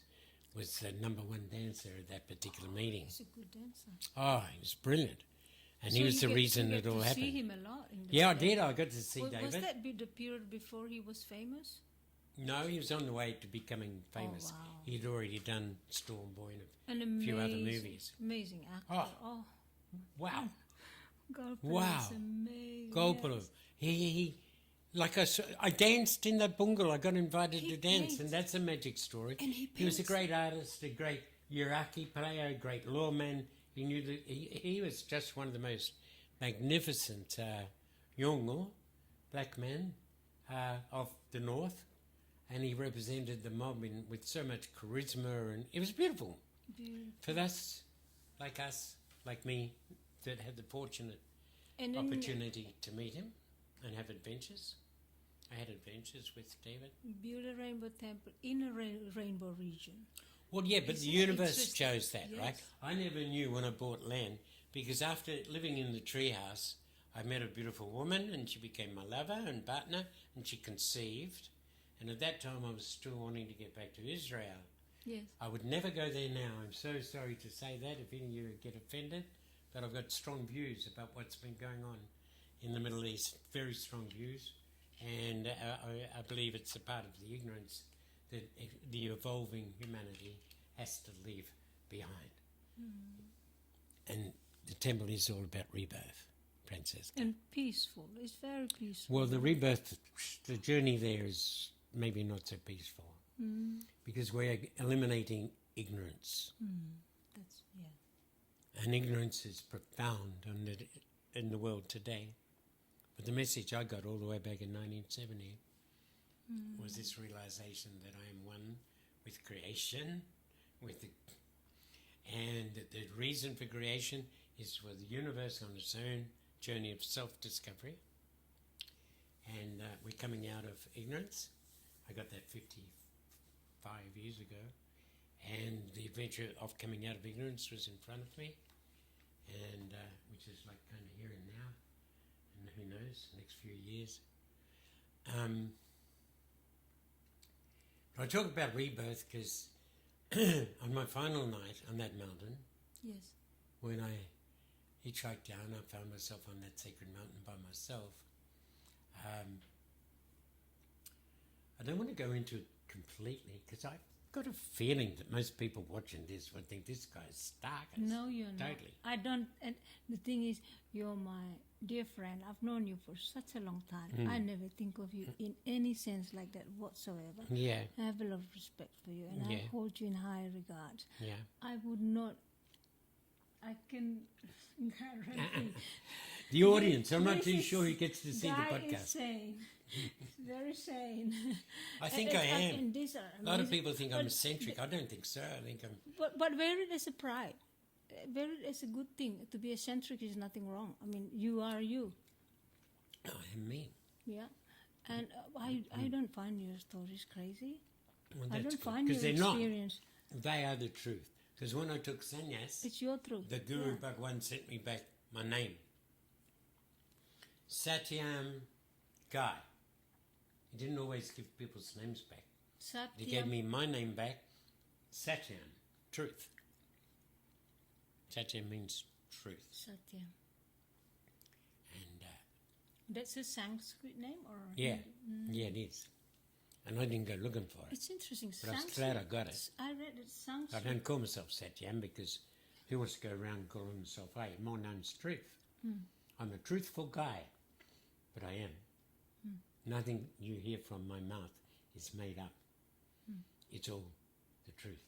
the number 1 dancer at that particular meeting. He's a good dancer. Oh, he was brilliant. And so he was the reason it all happened. You see him a lot. I did. I got to see David. Was that the period before he was famous? No, he was on the way to becoming famous. Oh, wow. He'd already done Storm Boy and a An few other movies. Amazing actor. Oh. Wow. Gorpulu is amazing. Gorpulu. Yes. He like I danced in that bungle. I got invited to dance, and that's a magic story. And he was a great artist, a great Iraqi player, a great lawman. He knew that he was just one of the most magnificent Yolngu, black man of the north, and he represented the mob with so much charisma, and it was beautiful. For us, like me, that had the fortunate opportunity to meet him and have adventures. I had adventures with David. Build a rainbow temple in a rainbow region. Well, yeah, but the universe chose that, yes. right? I never knew when I bought land, because after living in the treehouse, I met a beautiful woman, and she became my lover and partner, and she conceived. And at that time, I was still wanting to get back to Israel. Yes. I would never go there now. I'm so sorry to say that if any of you get offended, but I've got strong views about what's been going on in the Middle East, very strong views, and I believe it's a part of the ignorance that the evolving humanity has to leave behind. And the temple is all about rebirth, Francesca. And peaceful. It's very peaceful. Well, the rebirth, the journey there is maybe not so peaceful because we're eliminating ignorance. That's, yeah. And ignorance is profound in the world today. But the message I got all the way back in 1970 was this realization that I am one with creation, and that the reason for creation is for the universe on its own journey of self-discovery. And we're coming out of ignorance. I got that 55 years ago. And the adventure of coming out of ignorance was in front of me, and which is like kind of here and now. And who knows, the next few years. But I talk about rebirth because on my final night on that mountain, Yes. when I hitchhiked down, I found myself on that sacred mountain by myself. I don't want to go into it completely because I've got a feeling that most people watching this would think this guy's stark. No, you're not. Totally. I don't. And the thing is, you're my dear friend. I've known you for such a long time. I never think of you in any sense like that whatsoever. Yeah, I have a lot of respect for you, and Yeah. I hold you in high regard. yeah. I would not. I can guarantee. The audience, I'm not This too is- sure who gets to see the Guy is podcast. sane. It's very sane. I think I am. And these are A lot of amazing. people think I'm But eccentric. I don't think so. I think I'm... But wear it as a pride. Wear it as a good thing. To be eccentric is nothing wrong. I mean, you are you. I am me. Yeah. And I don't find your stories crazy. Well, I that's don't good. find Because your they're not. experience. They are the truth. Because when I took sannyas, It's your truth. the Guru Yeah. Bhagwan sent me back my name. Satyam Guy. He didn't always give people's names back. He gave Satyam. me my name back, Satyam, truth. Satyam means truth. Satyam. And That's a Sanskrit name, or yeah, yeah, it is. And I didn't go looking for it. It's interesting. But I was glad I got it. I read it. I Sanskrit. don't call myself Satyam because who wants to go around calling himself, hey, my name's truth. I'm a truthful guy, but I am. Nothing you hear from my mouth is made up. It's all the truth.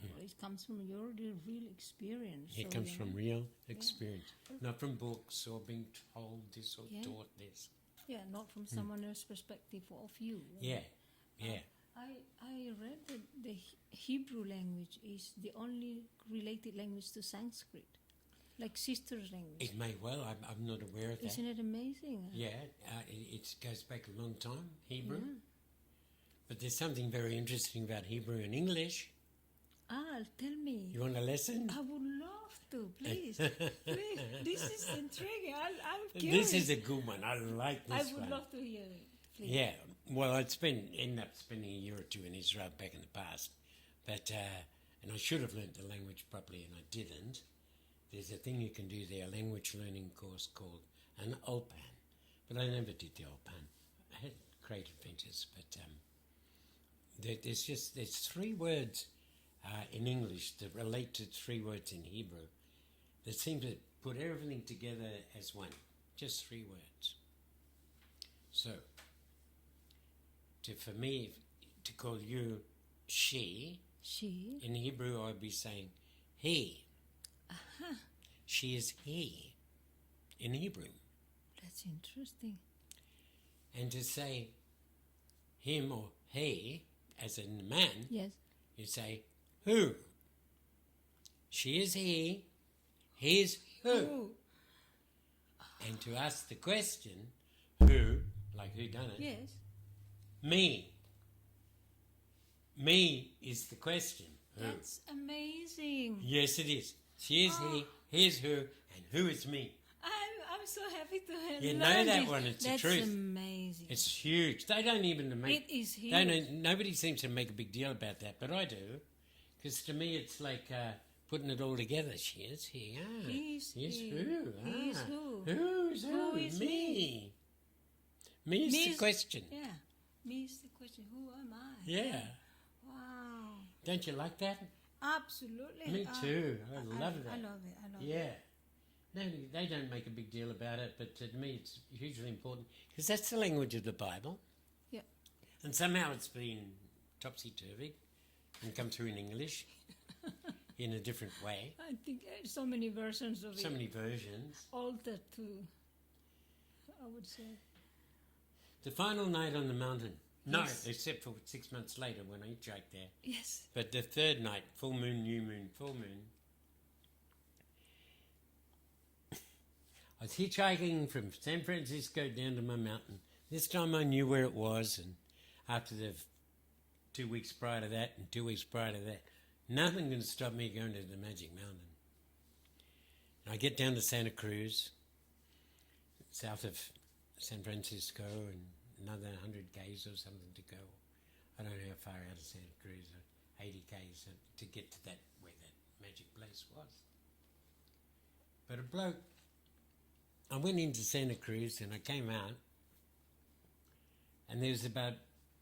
Well, it comes from your real experience. It so, comes you from know. real experience, not from books or being told this or Yeah. taught this. Yeah, not from someone else's perspective of you. Yeah, yeah. I read that the Hebrew language is the only related language to Sanskrit, like sister language. It may well. I'm not aware of that. Isn't it amazing? Yeah, it goes back a long time, Hebrew. Yeah. But there's something very interesting about Hebrew and English. Tell me. You want a lesson? I would love to, please. Please. This is intriguing. I'm curious. This is a good one. I like this I one. would love to hear it. Please. Yeah. Well, I'd end up spending a year or two in Israel back in the past. But, and I should have learnt the language properly, and I didn't. There's a thing you can do there, a language learning course called an Ulpan. But I never did the Ulpan. I had great adventures, but there's three words in English that relate to three words in Hebrew that seem to put everything together as one. Just three words. So, for me, to call you she, She. in Hebrew I'd be saying he. She is he in Hebrew. That's interesting. And to say him or he, as in man, Yes. you say who. She is he is who. Ooh. And to ask the question, who, like who done it? Yes. Me. Me is the question. Who? That's amazing. Yes, it is. She is he is who, and who is me. I'm I'm so happy to have You know learned that this. one, it's That's the truth. amazing. It's huge. They don't even make... It is huge. They don't, nobody seems to make a big deal about that, but I do. Because to me it's like putting it all together. He is, he are. He's He's he. who? He's who? Who's who? Who is me. Me is the question. Yeah. Me is the question. Who am I? Yeah. Wow. Don't you like that? Absolutely. Me too. I love that. I love it. I love it. Yeah. No, they don't make a big deal about it, but to me it's hugely important because that's the language of the Bible. Yeah. And somehow it's been topsy-turvy and come through in English in a different way. I think so many versions of it. So many versions. Altered too, I would say. The final night on the mountain. No, Yes. except for 6 months later when I hitchhiked there. Yes. But the third night, full moon, new moon, full moon. I was hitchhiking from San Francisco down to my mountain. This time I knew where it was, and after the 2 weeks prior to that and 2 weeks prior to that, nothing can stop me going to the Magic Mountain. And I get down to Santa Cruz, south of San Francisco, and another 100 k's or something to go. I don't know how far out of Santa Cruz, 80 k's to get to that where that magic place was. But a bloke, I went into Santa Cruz and I came out, and there was about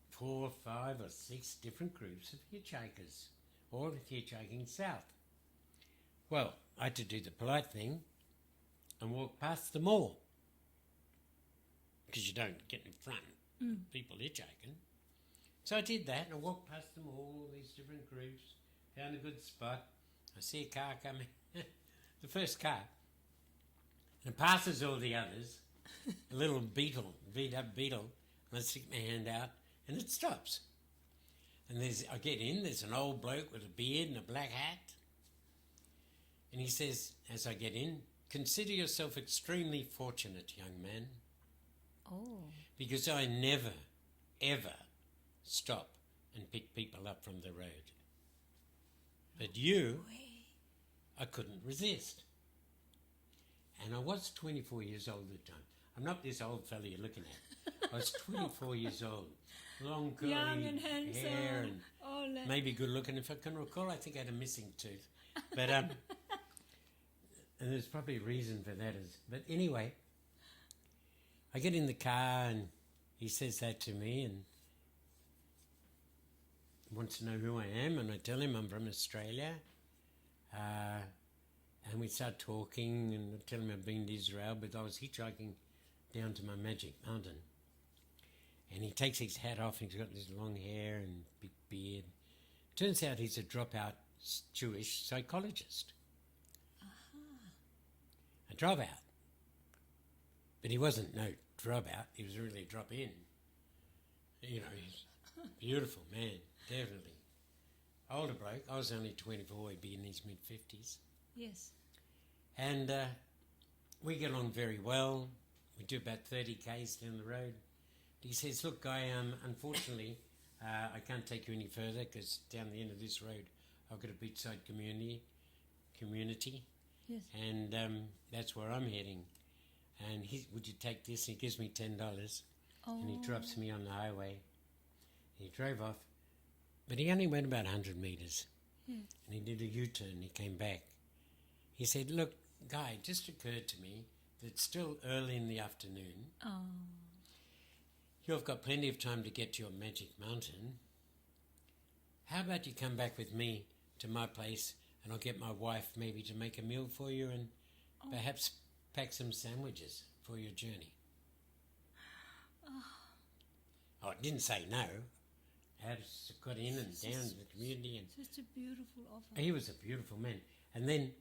4, 5 or 6 different groups of hitchhikers, all hitchhiking south. Well, I had to do the polite thing and walk past them all, because you don't get in front of people hitchhiking. So I did that, and I walked past them all these different groups, found a good spot. I see a car coming, the first car, and it passes all the others, a little beetle, beat-up beetle, and I stick my hand out, and it stops. And I get in, there's an old bloke with a beard and a black hat, and he says, as I get in, "Consider yourself extremely fortunate, young man." Oh. Because I never, ever stop and pick people up from the road. But you, I couldn't resist. And I was 24 years old at the time. I'm not this old fella you're looking at. I was 24 years old. Long curly Young and handsome. hair and all that. maybe good looking. If I can recall, I think I had a missing tooth. But and there's probably a reason for that. But anyway, I get in the car and he says that to me and wants to know who I am, and I tell him I'm from Australia. And we start talking, and I tell him I've been to Israel, but I was hitchhiking down to my Magic Mountain. And he takes his hat off, and he's got this long hair and big beard. Turns out he's a dropout Jewish psychologist. A dropout. But he wasn't no dropout, he was really a drop-in. You know, he's a beautiful man, definitely. Older bloke, I was only 24, he'd be in his mid-50s. Yes. And we get along very well. We do about 30 k's down the road. He says, "Look, Guy, unfortunately, I can't take you any further because down the end of this road, I've got a beachside community, Yes. and that's where I'm heading. And would you take this?" He gives me $10, and he drops me on the highway. He drove off, but he only went about 100 metres, and he did a U-turn. He came back. He said, "Look, Guy, it just occurred to me that it's still early in the afternoon. Oh. You've got plenty of time to get to your Magic Mountain. How about you come back with me to my place, and I'll get my wife maybe to make a meal for you and perhaps pack some sandwiches for your journey." Oh, I didn't say no. I just got in and down to the community. And Such a beautiful offer. he was a beautiful man. And then,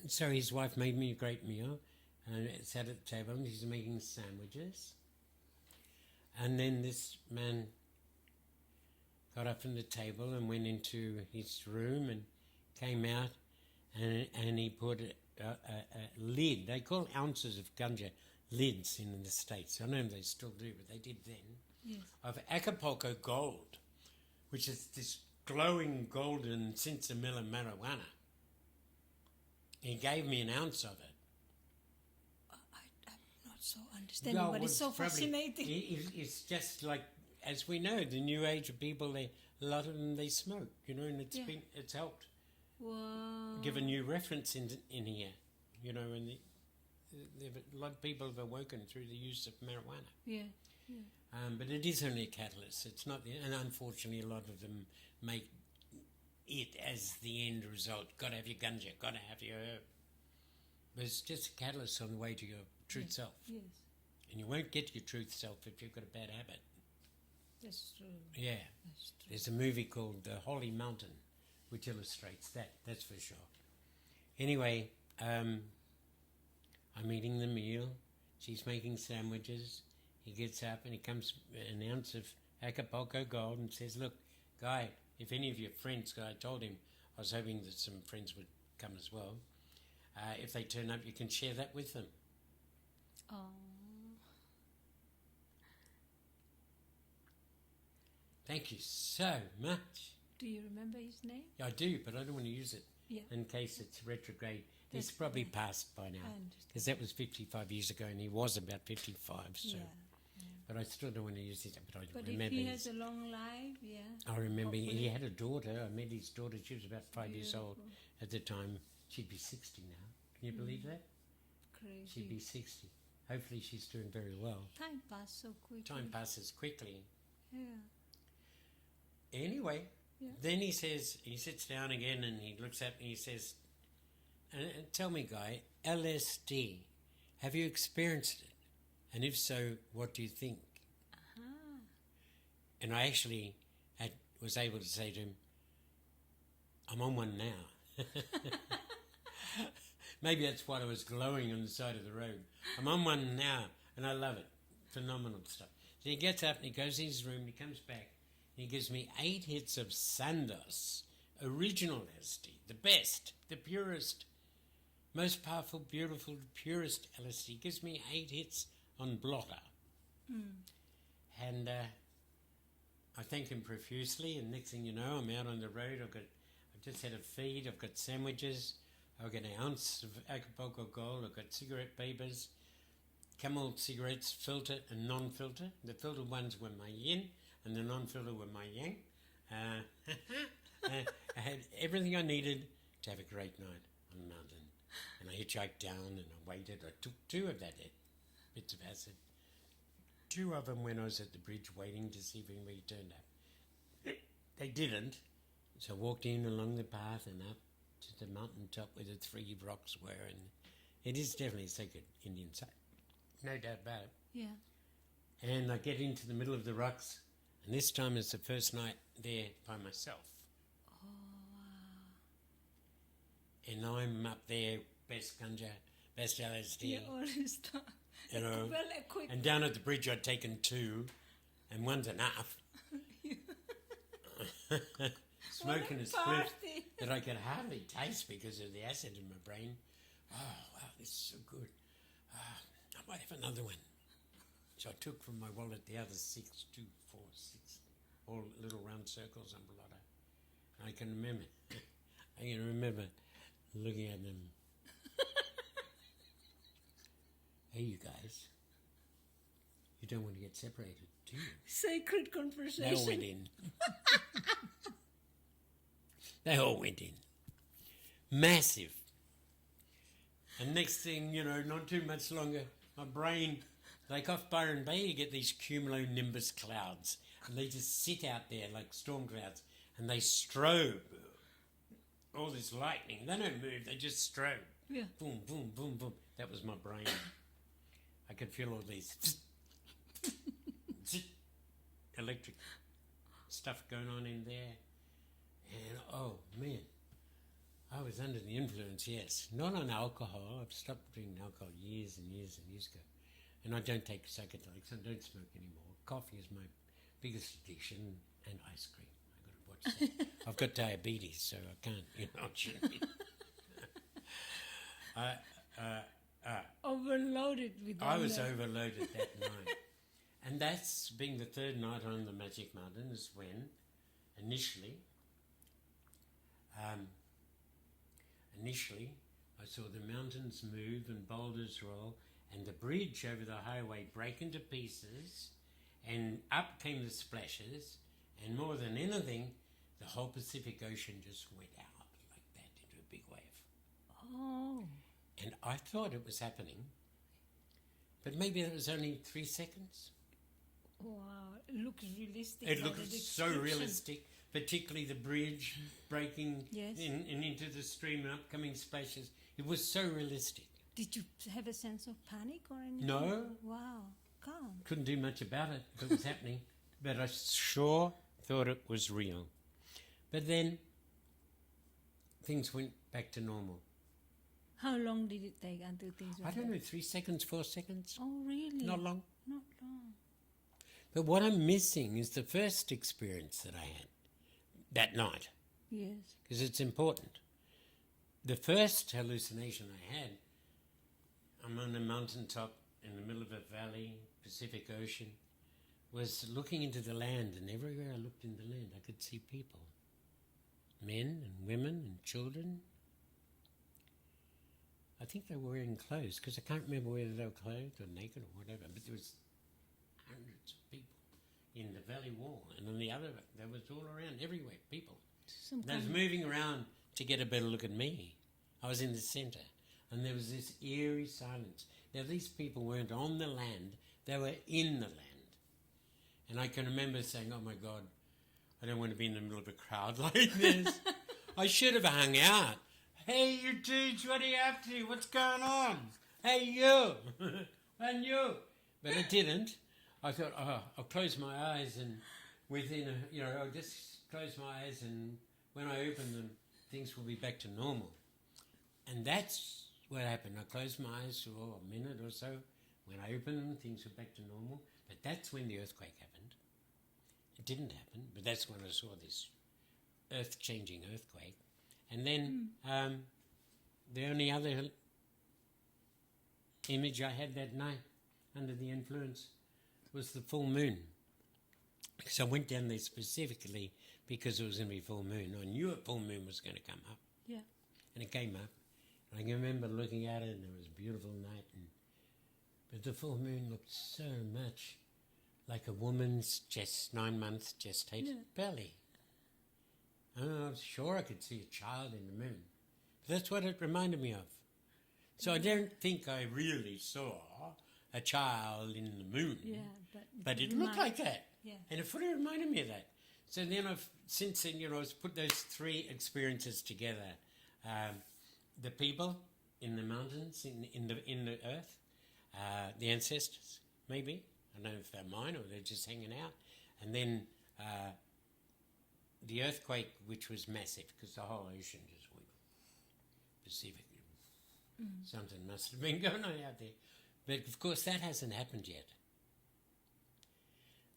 so his wife made me a great meal, and sat at the table, and he's making sandwiches. And then this man got up from the table and went into his room and came out, and he put a lid. They call ounces of ganja lids in the States. I don't know if they still do, but they did then. Yes. Of Acapulco gold, which is this glowing golden sinsemilla marijuana. He gave me an ounce of it. so understanding, but it's so fascinating. It's just like, as we know, the new age of people, a lot of them, they smoke, you know, and it's helped. Wow. Give a new reference in here, you know, and a lot of people have awoken through the use of marijuana. Yeah. But it is only a catalyst. It's not, and unfortunately, a lot of them make it as the end result. Got to have your ganja, got to have your herb. But it's just a catalyst on the way to your truth self. Yes. And you won't get to your truth self if you've got a bad habit. That's true. Yeah. That's true. There's a movie called The Holy Mountain, which illustrates that's for sure. Anyway, I'm eating the meal. She's making sandwiches. He gets up and he comes an ounce of Acapulco Gold and says, look, Guy, if any of your friends, I told him I was hoping that some friends would come as well. If they turn up, you can share that with them. Oh. Thank you so much. Do you remember his name? I do, but I don't want to use it in case it's retrograde. He's That's probably right. passed by now, because that was 55 years ago, and he was about 55. So, but I still don't want to use it. But I remember. If he has a long life, I remember hopefully. he had a daughter. I met his daughter. She was about 5 years old Beautiful. at the time. She'd be 60 now. Can you believe that? Crazy. She'd be 60. Hopefully, she's doing very well. Time passes so quickly. Time passes quickly. Yeah. Anyway, then he sits down again and he looks at me and he says, tell me, Guy, LSD, have you experienced it? And if so, what do you think? Uh-huh. And I actually was able to say to him, I'm on one now. Maybe that's why I was glowing on the side of the road. I'm on one now, and I love it. Phenomenal stuff. So he gets up and he goes in his room, he comes back, and he gives me 8 hits of Sandoz, original LSD, the best, the purest, most powerful, beautiful, purest LSD. He gives me 8 hits on blotter. And I thank him profusely, and next thing you know, I'm out on the road. I've just had a feed, I've got sandwiches, I've got an ounce of Acapulco Gold, I've got cigarette papers, Camel cigarettes, filtered and non-filter. The filtered ones were my yin, and the non-filter were my yang. I had everything I needed to have a great night on the mountain. And I hitchhiked down and I waited. I took 2 of that bits of acid. 2 of them when I was at the bridge waiting to see if anybody turned up. They didn't. So I walked in along the path and up to the mountaintop where the 3 rocks were. And it is definitely a sacred Indian site. No doubt about it. Yeah. And I get into the middle of the rocks. And this time it's the first night there by myself. Oh, wow. And I'm up there, best ganja, best LSD. Yeah, all this stuff. You know, Well, quick. and down at the bridge I'd taken 2, and one's enough. Smoking a spliff that I could hardly taste because of the acid in my brain. Oh, wow, this is so good. I might have another one. So I took from my wallet the other 6, 2, 4, 6, all little round circles on blotter. I can remember looking at them. Hey, you guys, you don't want to get separated, do you? Sacred conversation. They all went in. They all went in. Massive. And next thing, you know, not too much longer, my brain, like off Byron Bay, you get these cumulonimbus clouds. And they just sit out there like storm clouds. And they strobe. All this lightning. They don't move, they just strobe. Yeah. Boom, boom, boom, boom. That was my brain. I could feel all these electric stuff going on in there. And, oh, man, I was under the influence, yes. Not on alcohol. I've stopped drinking alcohol years and years and years ago. And I don't take psychedelics. I don't smoke anymore. Coffee is my biggest addiction, and ice cream. I've got to watch that. I've got diabetes, so I can't, I shouldn't be. Overloaded with I was overloaded that night. And that's being the 3rd night on the Magic Mountain is when initially I saw the mountains move and boulders roll and the bridge over the highway break into pieces, and up came the splashes, and more than anything, the whole Pacific Ocean just went out like that into a big wave. Oh. And I thought it was happening, but maybe it was only 3 seconds. Wow, it looks realistic. It looked so realistic, particularly the bridge breaking Yes. in into the stream and upcoming splashes. It was so realistic. Did you have a sense of panic or anything? No. Wow, calm. Couldn't do much about it if it was happening, but I sure thought it was real. But then things went back to normal. How long did it take until things went I don't back? know, 3 seconds, 4 seconds. Oh, really? Not long. Not long. But what I'm missing is the first experience that I had that night, Yes. because it's important. The first hallucination I had, I'm on a mountaintop in the middle of a valley, Pacific Ocean, was looking into the land, and everywhere I looked in the land, I could see people. Men and women and children. I think they were wearing clothes, because I can't remember whether they were clothed or naked or whatever, but there was hundreds of people in the valley wall, and on the other, there was all around, everywhere, people. They was moving around to get a better look at me. I was in the centre, and there was this eerie silence. Now, these people weren't on the land, they were in the land. And I can remember saying, oh my God, I don't want to be in the middle of a crowd like this. I should have hung out. Hey, you dudes, what are you up to? What's going on? Hey, you. And you. But I didn't. I thought, I'll close my eyes, and I'll just close my eyes, and when I open them, things will be back to normal. And that's what happened. I closed my eyes for a minute or so. When I opened them, things were back to normal. But that's when the earthquake happened. It didn't happen, but that's when I saw this earth-changing earthquake. And then the only other image I had that night under the influence was the full moon. Because I went down there specifically because it was going to be full moon. I knew a full moon was going to come up. Yeah. And it came up. And I can remember looking at it, and it was a beautiful night. But the full moon looked so much like a woman's 9 months gestated belly. I was sure I could see a child in the moon. But that's what it reminded me of. So I don't think I really saw a child in the moon. Yeah, but it looked like that. Yeah. And it fully reminded me of that. So then since then, I've put those 3 experiences together. The people in the mountains, in the earth, the ancestors, maybe. I don't know if they're mine or they're just hanging out. And then the earthquake, which was massive, because the whole ocean just went Pacific. Something must have been going on out there. But, of course, that hasn't happened yet.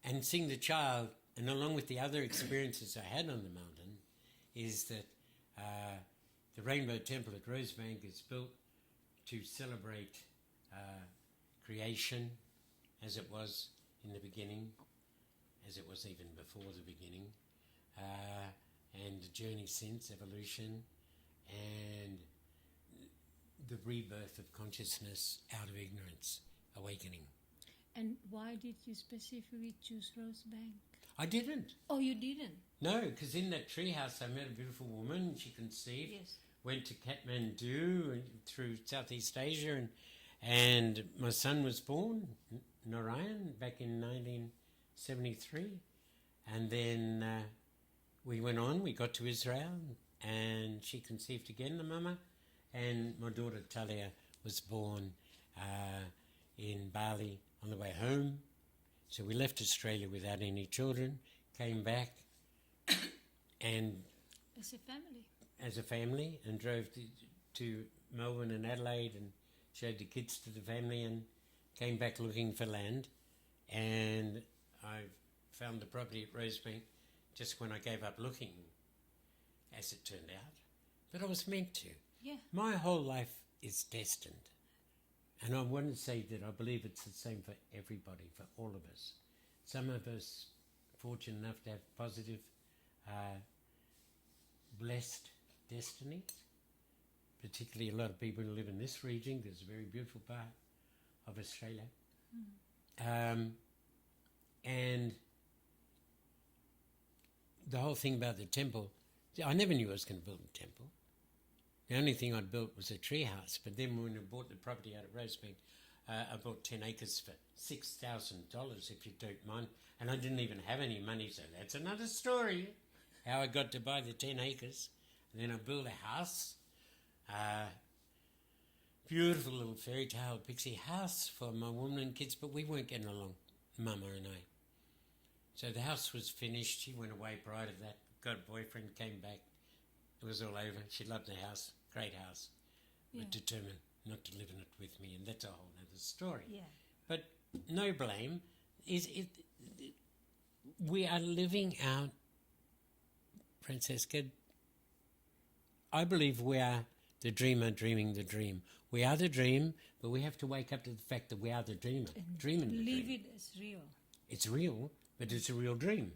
And seeing the child, and along with the other experiences I had on the mountain, is that the Rainbow Temple at Rosebank is built to celebrate creation as it was in the beginning, as it was even before the beginning, and the journey since, evolution, and the rebirth of consciousness out of ignorance, awakening. And why did you specifically choose Rosebank? I didn't. Oh, you didn't? No, because in that treehouse I met a beautiful woman. She conceived, Yes. went to Kathmandu and through Southeast Asia, and my son was born, Narayan, back in 1973. And then we went on, we got to Israel, and she conceived again, the mama, and my daughter Talia was born in Bali on the way home. So we left Australia without any children, came back, and as a family, and drove to Melbourne and Adelaide and showed the kids to the family, and came back looking for land. And I found the property at Rosebank just when I gave up looking, as it turned out. But I was meant to. Yeah. My whole life is destined. And I want to say that I believe it's the same for everybody, for all of us. Some of us fortunate enough to have positive, blessed destinies, particularly a lot of people who live in this region. There's a very beautiful part of Australia. And the whole thing about the temple, I never knew I was going to build a temple. The only thing I'd built was a tree house. But then when I bought the property out at Rosebank, I bought 10 acres for $6,000, if you don't mind. And I didn't even have any money, so that's another story, how I got to buy the 10 acres. And then I built a house, beautiful little fairy tale pixie house for my woman and kids, but we weren't getting along, Mama and I. So the house was finished. She went away prior to that, got a boyfriend, came back. It was all over. She loved the house, great house, but determined not to live in it with me, and that's a whole other story. Yeah. But no blame. We are living out, Francesca, I believe we are the dreamer dreaming the dream. We are the dream, but we have to wake up to the fact that we are the dreamer, dreaming the dream. Live it as real. It's real, but it's a real dream.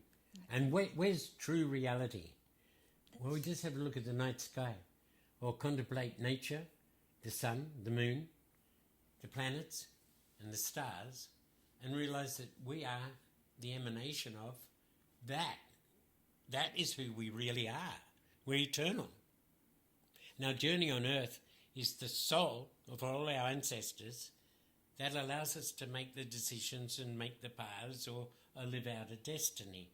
And where's true reality? Well, we just have a look at the night sky or contemplate nature, the sun, the moon, the planets and the stars, and realize that we are the emanation of that. That is who we really are. We're eternal. And our journey on earth is the soul of all our ancestors that allows us to make the decisions and make the paths or live out a destiny.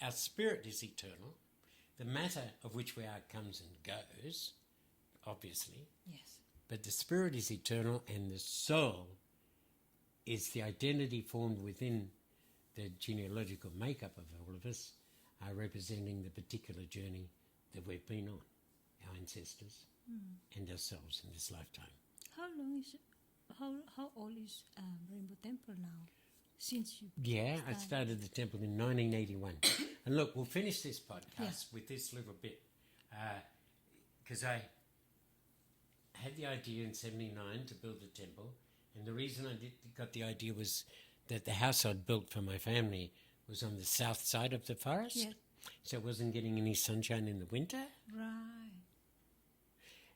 Our spirit is eternal. The matter of which we are comes and goes, obviously. Yes. But the spirit is eternal, and the soul is the identity formed within the genealogical makeup of all of us, representing the particular journey that we've been on, our ancestors and ourselves in this lifetime. How old is Rainbow Temple now? Since you I started the temple in 1981. And look, we'll finish this podcast with this little bit, because I had the idea in 79 to build a temple, and the reason I got the idea was that the house I'd built for my family was on the south side of the forest, so it wasn't getting any sunshine in the winter. Right.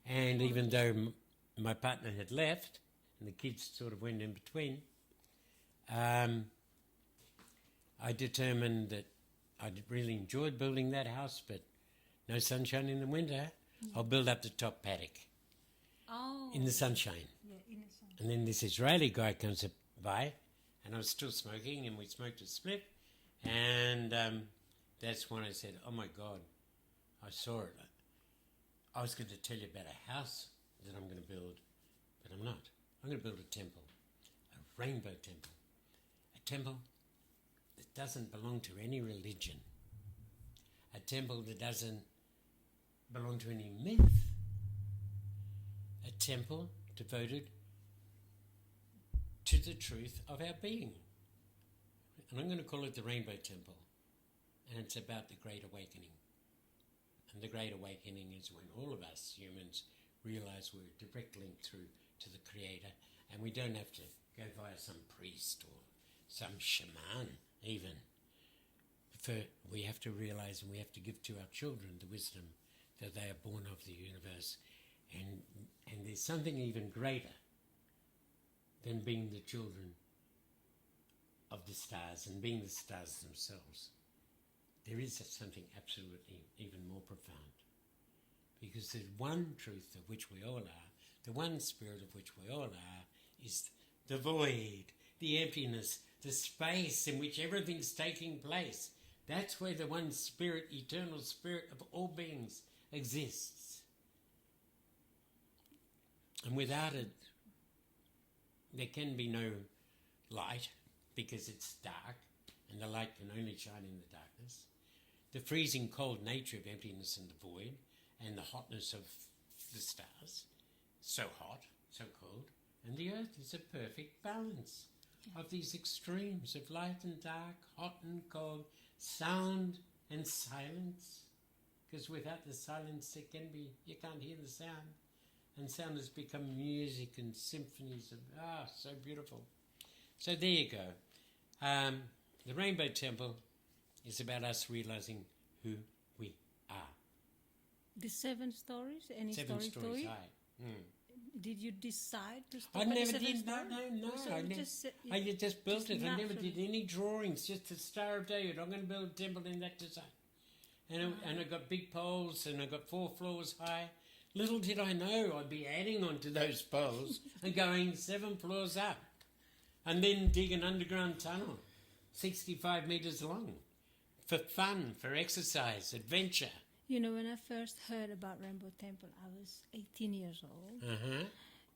And even though my partner had left, and the kids sort of went in between, I determined that I really enjoyed building that house, but no sunshine in the winter. I'll build up the top paddock in the sunshine. Yeah, in the sun. And then this Israeli guy comes by, and I was still smoking, and we smoked a spliff, and that's when I said, oh my God, I saw it. I was going to tell you about a house that I'm going to build, but I'm not. I'm going to build a temple, a rainbow temple, a temple that doesn't belong to any religion, a temple that doesn't belong to any myth, a temple devoted to the truth of our being. And I'm going to call it the Rainbow Temple, and it's about the Great Awakening. And the Great Awakening is when all of us humans realize we're a direct link through to the Creator, and we don't have to go via some priest or some shaman even. We have to realize, and we have to give to our children the wisdom that they are born of the universe, and there's something even greater than being the children of the stars and being the stars themselves. There is something absolutely even more profound, because the one truth of which we all are, the one spirit of which we all are, is the void, the emptiness, the space in which everything's taking place. That's where the one spirit, eternal spirit of all beings exists. And without it, there can be no light, because it's dark, and the light can only shine in the darkness. The freezing cold nature of emptiness and the void, and the hotness of the stars, so hot, so cold, and the earth is a perfect balance of these extremes of light and dark, hot and cold, sound and silence, because without the silence you can't hear the sound, and sound has become music and symphonies of, so beautiful. So there you go. The Rainbow Temple is about us realizing who we are. The 7 stories? Any 7 story? high. did you decide to stop I at the never seventh did. No, star? no. So I you never. just, I just built just it. I never naturally. did any drawings. Just the Star of David. I'm going to build a temple in that design. And I got big poles, and I got 4 floors high. Little did I know I'd be adding onto those poles and going 7 floors up, and then dig an underground tunnel, 65 meters long, for fun, for exercise, adventure. You know, when I first heard about Rainbow Temple, I was 18 years old.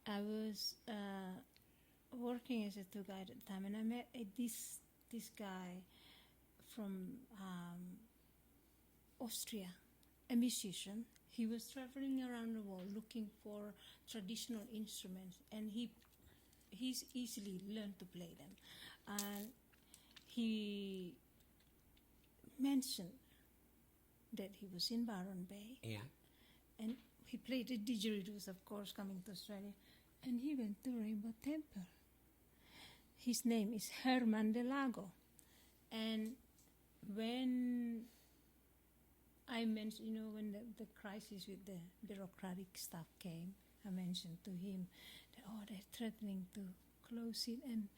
I was working as a tour guide at the time, and I met this guy from Austria, a musician. He was traveling around the world looking for traditional instruments, and he's easily learned to play them. And he mentioned that he was in Byron Bay. Yeah. And he played the didgeridoos, of course, coming to Australia. And he went to Rainbow Temple. His name is Herman de Lago. And when I mentioned, you know, when the crisis with the bureaucratic stuff came, I mentioned to him that, they're threatening to close it. And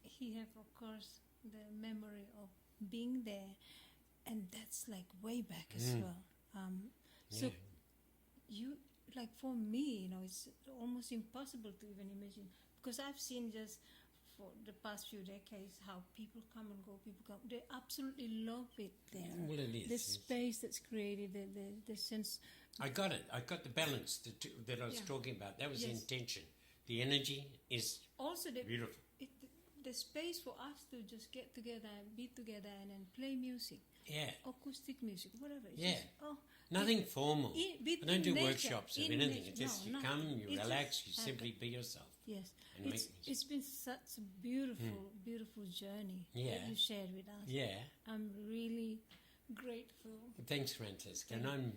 he have, of course, the memory of being there. And that's like way back as well. So you, like for me, you know, it's almost impossible to even imagine, because I've seen just for the past few decades how people come and go, they absolutely love it there. Well, it is. The space that's created, the sense. I got it. I got the balance that I was talking about. That was the intention. The energy is also beautiful. The space for us to just get together and be together and then play music. Yeah. Acoustic music, whatever. It's Yeah. just, nothing formal. I don't do nature, workshops of anything. It's just you come, you It's relax, you just simply be yourself. Yes. And It's been such a beautiful, beautiful journey that you shared with us. Yeah. I'm really grateful. Thanks, Francesca. And I'm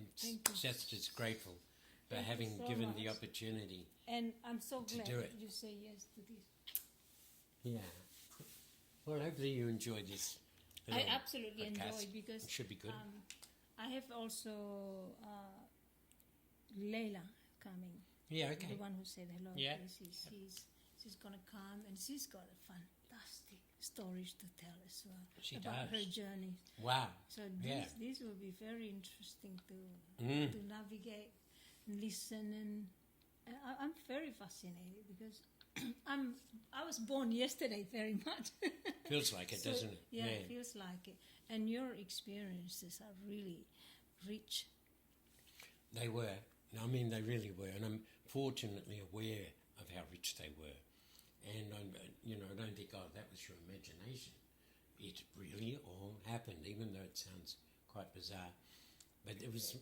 just as grateful for having so given much. the opportunity. And I'm so to glad do that it. you say yes to this. Yeah. Well, hopefully you enjoy this. I absolutely podcast. enjoy, because It should be good. I have also Leila coming. Yeah, okay. The one who said hello. Yeah. She's gonna come, and she's got a fantastic stories to tell as well. She about does. her journey. Wow. So Yeah. this will be very interesting to navigate, listen, and I'm very fascinated, because I was born yesterday very much. Feels like it, doesn't it? Yeah, it feels like it. And your experiences are really rich. They were. I mean, they really were. And I'm fortunately aware of how rich they were. And I don't think, that was your imagination. It really all happened, even though it sounds quite bizarre. But it was,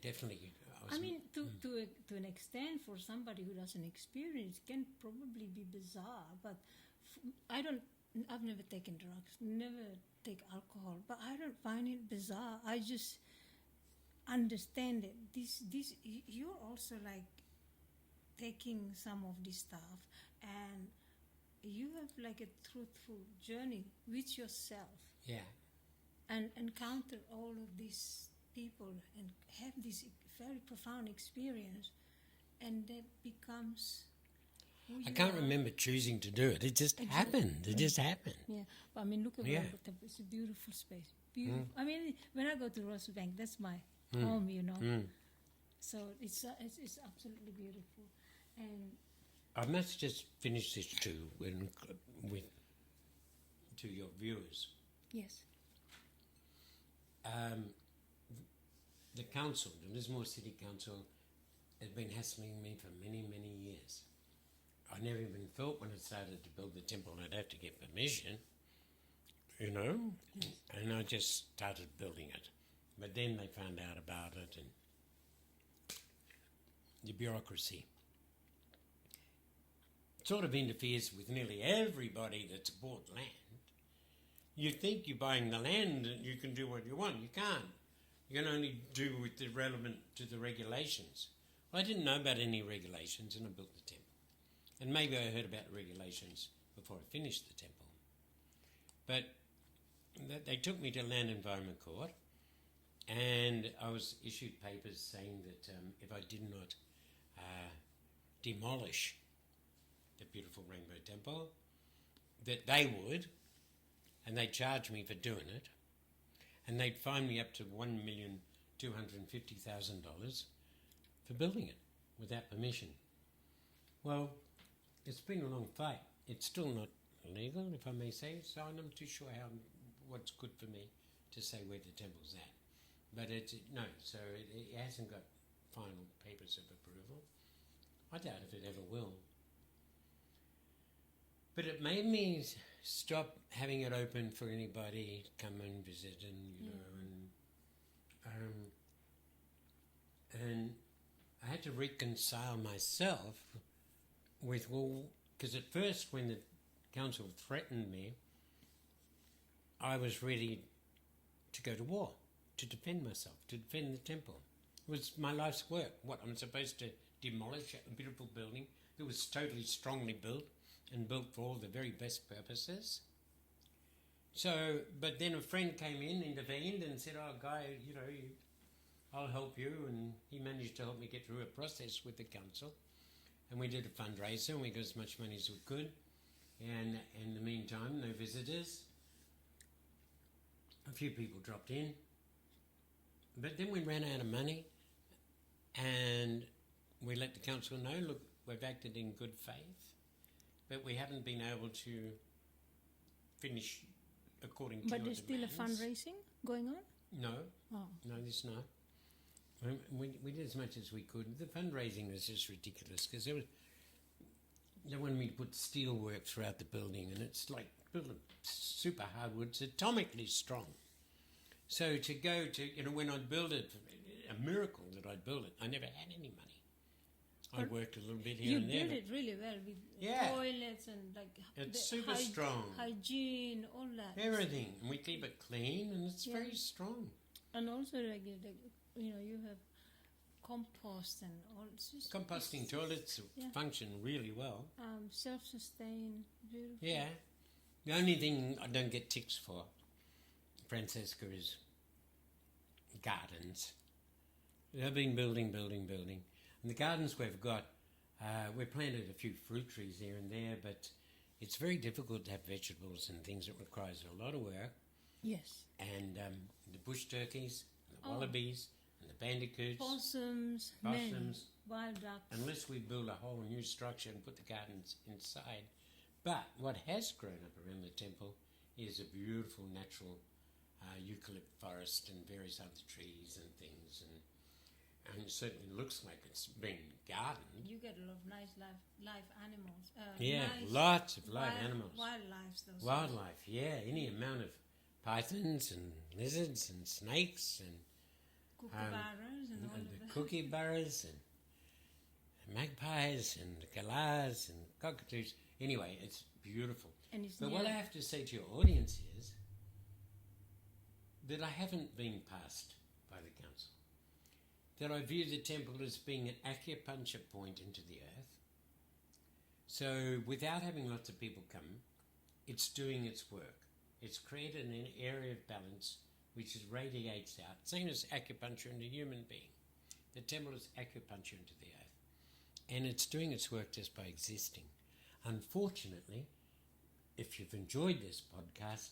definitely. To an extent, for somebody who doesn't experience, it can probably be bizarre. But I've never taken drugs, never take alcohol, but I don't find it bizarre. I just understand it. You're also like taking some of this stuff, and you have like a truthful journey with yourself. Yeah. And encounter all of these people and have this very profound experience, and that becomes who I you can't are. remember choosing to do it. It just happened. It just happened. Yeah, but I mean, look at Rainbow Temple. It's a beautiful space. Beautiful. I mean, when I go to Rosebank, that's my home, you know. So it's absolutely beautiful. And I must just finish this too, to your viewers. yes, The council, the Lismore City Council, has been hassling me for many, many years. I never even thought when I started to build the temple I'd have to get permission, you know, and I just started building it. But then they found out about it, and the bureaucracy sort of interferes with nearly everybody that's bought land. You think you're buying the land and you can do what you want. You can't. You can only do with the relevant to the regulations. Well, I didn't know about any regulations, and I built the temple. And maybe I heard about regulations before I finished the temple. But they took me to Land Environment Court, and I was issued papers saying that if I did not demolish the beautiful Rainbow Temple, that they would, and they'd charge me for doing it, and they'd fine me up to $1,250,000 for building it without permission. Well, it's been a long fight. It's still not legal, if I may say, so I'm not too sure what's good for me to say where the temple's at. But it hasn't got final papers of approval. I doubt if it ever will. But it made me stop having it open for anybody to come and visit, and I had to reconcile myself with, because at first when the council threatened me, I was ready to go to war, to defend myself, to defend the temple. It was my life's work. What, I'm supposed to demolish a beautiful building that was totally strongly built and built for all the very best purposes? So, but then a friend came in, intervened and said, oh, Guy, I'll help you. And he managed to help me get through a process with the council. And we did a fundraiser and we got as much money as we could. And in the meantime, no visitors. A few people dropped in. But then we ran out of money and we let the council know, look, we've acted in good faith, but we haven't been able to finish according to But your there's still a demands. fundraising going on? No. Oh. No, there's not. We did as much as we could. The fundraising was just ridiculous because they wanted me to put steel work throughout the building, and it's like built super hardwood. It's atomically strong. So to go to, when I'd build it, a miracle that I'd build it, I never had any money. I worked a little bit here and there. You built it really well with toilets and it's super strong. Hygiene, all that. Everything. And we keep it clean and it's very strong. And also, you have compost and all. Composting toilets function really well. Self-sustained, beautiful. Yeah. The only thing I don't get ticks for, Francesca, is gardens. They've been building. And the gardens we've got, we've planted a few fruit trees here and there, but it's very difficult to have vegetables and things. It requires a lot of work. Yes. And the bush turkeys, and the wallabies, and the bandicoots. Possums. Wild ducks. Unless we build a whole new structure and put the gardens inside. But what has grown up around the temple is a beautiful natural eucalypt forest and various other trees and things, and it certainly looks like it's been gardened. You get a lot of nice live animals. Nice lots of live animals. Wildlife, any amount of pythons and lizards and snakes and kookaburras and all of that. Kookaburras and magpies and galahs and cockatoos. Anyway, it's beautiful. But what I have to say to your audience is that I haven't been passed by the council. That I view the temple as being an acupuncture point into the earth. So without having lots of people come, it's doing its work. It's created an area of balance which radiates out, same as acupuncture in a human being. The temple is acupuncture into the earth. And it's doing its work just by existing. Unfortunately, if you've enjoyed this podcast,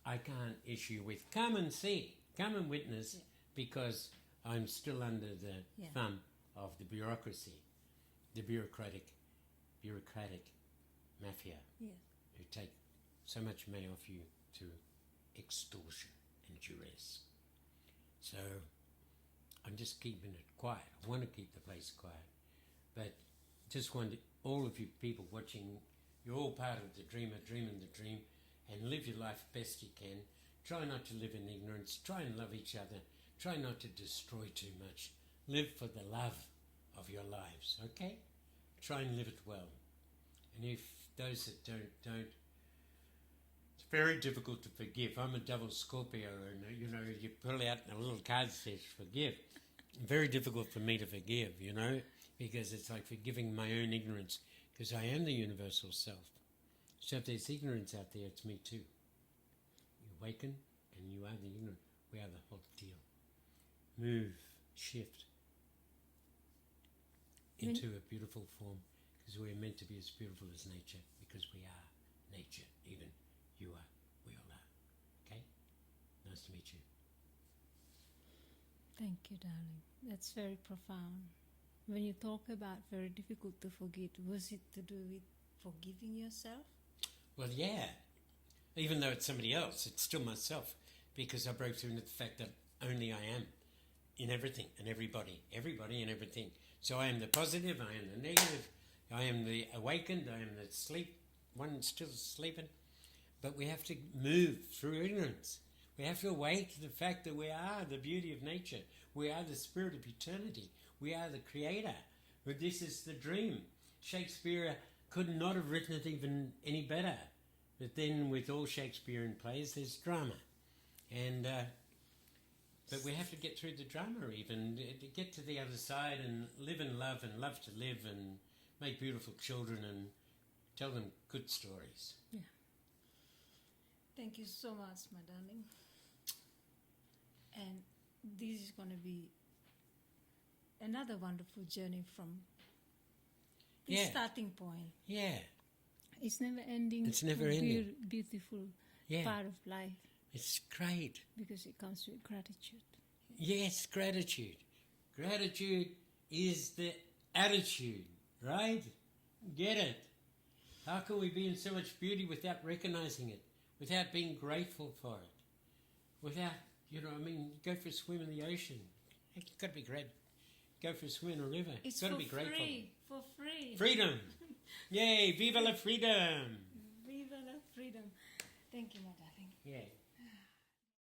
I can't issue with come and see, come and witness, because I'm still under the thumb of the bureaucracy, the bureaucratic mafia who take so much money off you through extortion and duress. So I'm just keeping it quiet. I want to keep the place quiet, but just want all of you people watching, you're all part of the dream, dreaming the dream, and live your life best you can. Try not to live in ignorance. Try and love each other. Try not to destroy too much. Live for the love of your lives, okay? Try and live it well. And if those that don't, it's very difficult to forgive. I'm a double Scorpio, and you pull out a little card that says forgive. Very difficult for me to forgive, because it's like forgiving my own ignorance, because I am the universal self. So if there's ignorance out there, it's me too. You awaken, and you are the ignorant. We are the whole deal. Move, shift, into a beautiful form, because we're meant to be as beautiful as nature, because we are nature. Even you are, we all are. Okay? Nice to meet you. Thank you, darling. That's very profound. When you talk about very difficult to forget, was it to do with forgiving yourself? Well, yeah. Even though it's somebody else, it's still myself, because I broke through into the fact that only I am in everything and everybody and everything. So I am the positive, I am the negative, I am the awakened, I am the one still sleeping. But we have to move through ignorance. We have to awake to the fact that we are the beauty of nature. We are the spirit of eternity. We are the creator. But this is the dream. Shakespeare could not have written it even any better. But then with all Shakespearean plays, there's drama. And but we have to get through the drama even, to get to the other side and live and love to live and make beautiful children and tell them good stories. Yeah. Thank you so much, my darling. And this is going to be another wonderful journey from the starting point. Yeah. It's never ending. It's never ending. Beautiful part of life. It's great. Because it comes with gratitude. Yes, gratitude. Gratitude is the attitude, right? Get it? How can we be in so much beauty without recognizing it? Without being grateful for it? Without, go for a swim in the ocean. You've got to be great. Go for a swim in a river. It's got to for be grateful. free. For free. Freedom. Yay, viva la freedom. Viva la freedom. Thank you, my darling. Yeah.